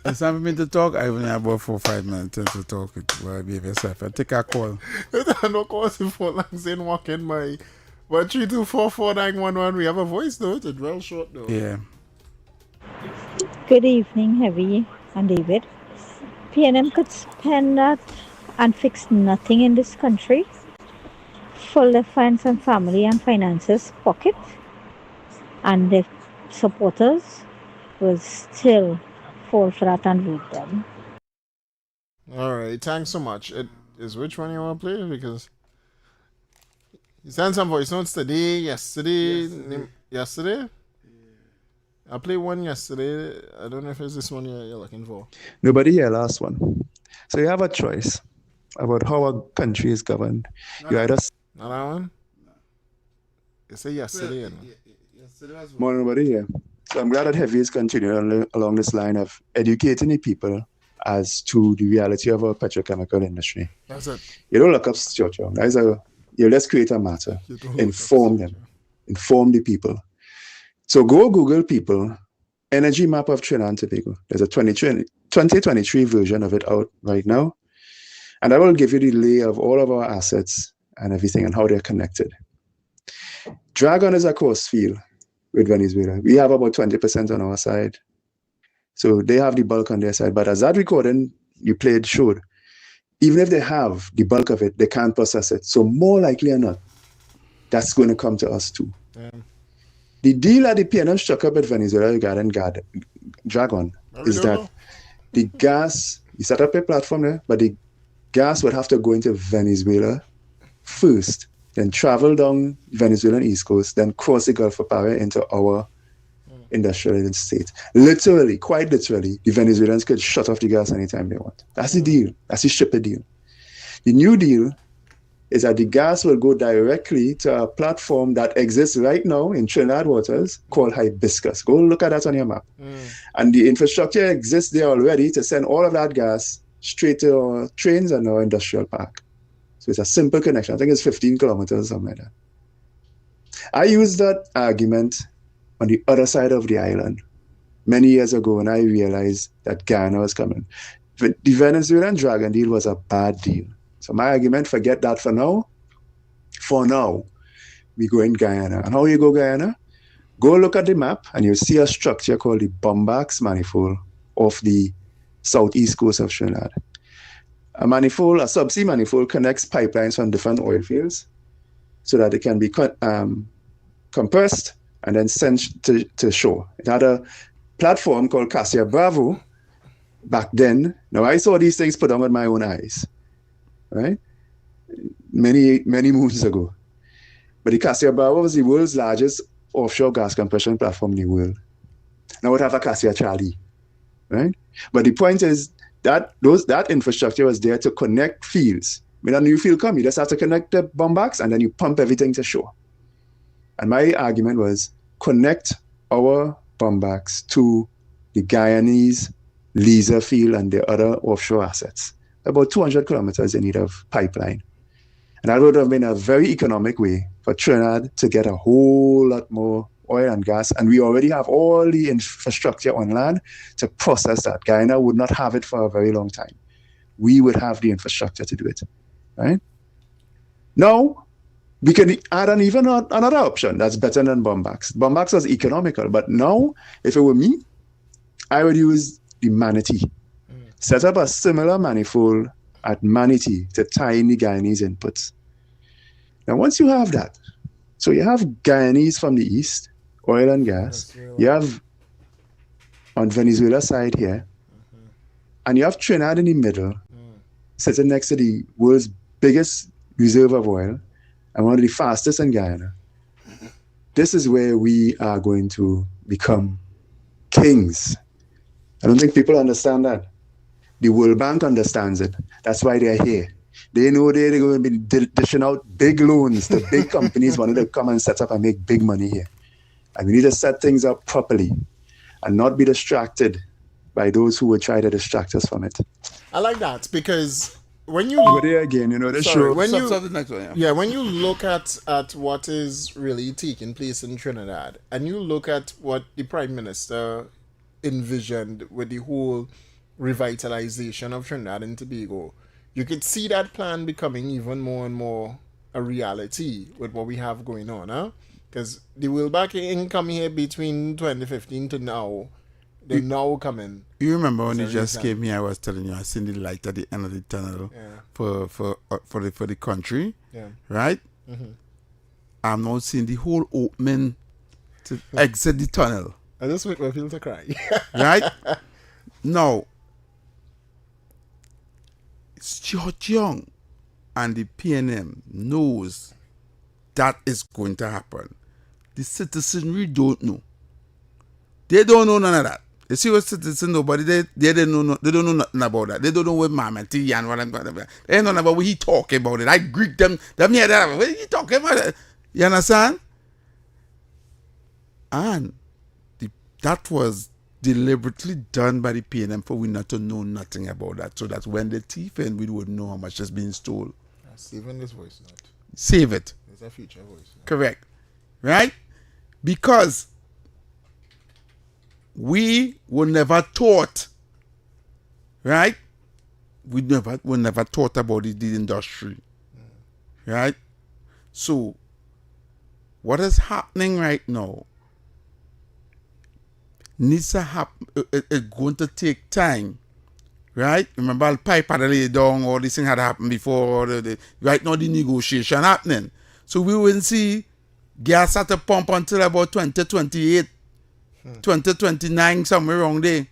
It's time for me to talk. I only have about 4 or 5 minutes to talk. Well, behave yourself. I take a call. I no calls in phone lines in walking by. But 3244911, we have a voice note. It's well short though. Yeah. Good evening, Heavy and David. PNM could spend that and fix nothing in this country. Full the funds and family and finances pocket. And the supporters will still fall for that and vote them. All right, thanks so much. It is which one you want to play? Because you sent some voice notes today, yesterday. I played one yesterday. I don't know if it's this one you're looking for. Nobody here last one. So you have a choice about how a country is governed. You either... Not that one? You say yesterday. More nobody here. So I'm glad that Heavy is continuing along this line of educating the people as to the reality of our petrochemical industry. That's it. You don't look up structure. Let's create a matter. Inform them. Inform the people. So go Google people, Energy Map of Trinidad and Tobago. There's a 2023 version of it out right now. And I will give you the lay of all of our assets and everything and how they're connected. Dragon is a course field with Venezuela. We have about 20% on our side. So they have the bulk on their side. But as that recording you played showed, even if they have the bulk of it, they can't process it. So more likely or not, that's going to come to us too. Yeah. The deal that the PNM struck up with Venezuela regarding Dragon is that the gas, you set up a platform there, but the gas would have to go into Venezuela first, then travel down Venezuelan East Coast, then cross the Gulf of Paria into our industrial state. Literally, quite literally, the Venezuelans could shut off the gas anytime they want. That's the deal. That's the shipper deal. The new deal is that the gas will go directly to a platform that exists right now in Trinidad waters called Hibiscus. Go look at that on your map. And the infrastructure exists there already to send all of that gas straight to our trains and our industrial park. So it's a simple connection. I think it's 15 kilometers or something like that. I used that argument on the other side of the island many years ago when I realized that Guyana was coming. The Venezuelan Dragon deal was a bad deal. So my argument, forget that for now. For now, we go in Guyana. And how you go Guyana? Go look at the map and you'll see a structure called the Bombax manifold off the southeast coast of Trinidad. A subsea manifold connects pipelines from different oil fields so that it can be compressed and then sent to shore. It had a platform called Cassia Bravo back then. Now, I saw these things put on with my own eyes, right? Many moons ago. But the Cassia Bravo was the world's largest offshore gas compression platform in the world. Now it have a Cassia Charlie, right? But the point is that that infrastructure was there to connect fields. When a new field comes, you just have to connect the Bombax and then you pump everything to shore. And my argument was connect our Bombax to the Guyanese Liza field and the other offshore assets. About 200 kilometers in need of pipeline. And that would have been a very economic way for Trinidad to get a whole lot more oil and gas. And we already have all the infrastructure on land to process that. Guyana would not have it for a very long time. We would have the infrastructure to do it, right? Now, we can add another option that's better than Bombax. Bombax was economical, but now, if it were me, I would use the Manatee. Set up a similar manifold at Manatee to tie in the Guyanese inputs. Now, once you have that, so you have Guyanese from the east, oil and gas. You have on Venezuela side here, and you have Trinidad in the middle, sitting next to the world's biggest reserve of oil and one of the fastest in Guyana. This is where we are going to become kings. I don't think people understand that. The World Bank understands it. That's why they're here. They know they're going to be dishing out big loans to big companies wanting to come and set up and make big money here. And we need to set things up properly and not be distracted by those who would try to distract us from it. I like that because when you go there again, the show. When the next one, when you look at what is really taking place in Trinidad, and you look at what the Prime Minister envisioned with the whole revitalization of Trinidad and Tobago, you could see that plan becoming even more and more a reality with what we have going on, huh? Because the World Bank ain't come here between 2015 to now. They now come in. You remember when you just came here, I was telling you I seen the light at the end of the tunnel for the country, right? Mm-hmm. I'm now seeing the whole opening to exit the tunnel. I just make my feel to cry. Right? Now, George Young and the PNM knows that is going to happen. The citizenry don't know. They don't know none of that. You see what citizens know, but they don't know nothing about that. They don't know what Mama T and what I'm talking about. They don't know about what he talking about it. I Greek them here that. What are you talking about? You understand? And that was deliberately done by the PNM for we not to know nothing about that, so that when the thief in, we would know how much is being stolen. Saving this voice note. Save it. It's a future voice note. Correct. Right? Because we were never taught, right? We were never taught about the industry, right? So, what is happening right now needs to happen. It's going to take time, right? Remember, the pipe had laid down, all this thing had happened before. Right now, the negotiation happening. So we will see gas at the pump until about 2028, 2029, somewhere around there,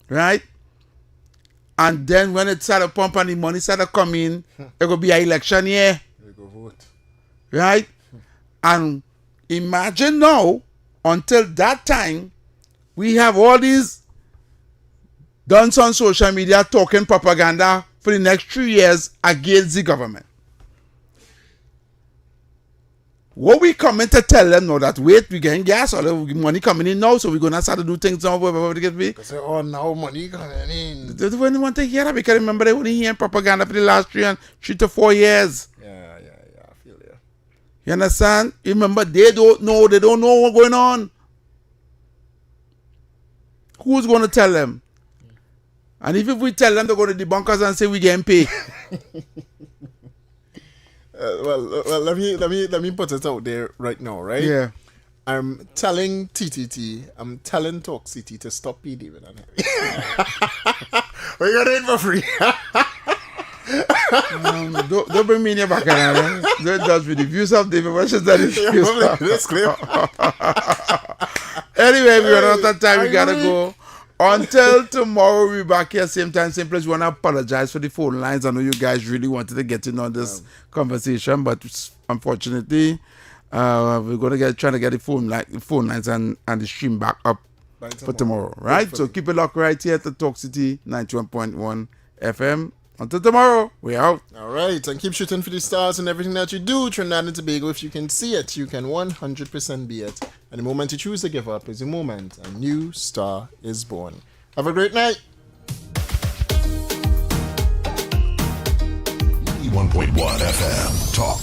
right? And then when it started pump and the money started coming, it will be an election year. We go vote. Right? And imagine now, until that time, we have all these done on social media talking propaganda for the next 3 years against the government. What we coming to tell them now that wait, we getting gas or the money coming in now, so we're gonna start to do things now wherever it gets be. Because now money coming in. They don't want to hear that because remember they only hearing propaganda for the last 3 to 4 years. Yeah, I feel you. You understand? Remember they don't know what's going on. Who's going to tell them? And if we tell them, they're going to debunk us and say we getting paid. Well, let me put it out there right now, right? Yeah. I'm telling TTT, I'm telling Talk City to stop P. David and Harry. We got it for free. Don't bring me in your back. Don't judge with the views of David. What is that? Anyway, we run out of time. We gotta go. Until tomorrow, we'll be back here same time, same place. We want to apologize for the phone lines. I know you guys really wanted to get in on this conversation, but unfortunately, we're gonna trying to get the phone lines and the stream back up for tomorrow, right? So keep it locked right here at the Talk City 91.1 FM. Until tomorrow, we out. All right, and keep shooting for the stars and everything that you do. Trinidad and Tobago, if you can see it, you can 100% be it. And the moment you choose to give up is the moment a new star is born. Have a great night. 91.1 FM. Talk.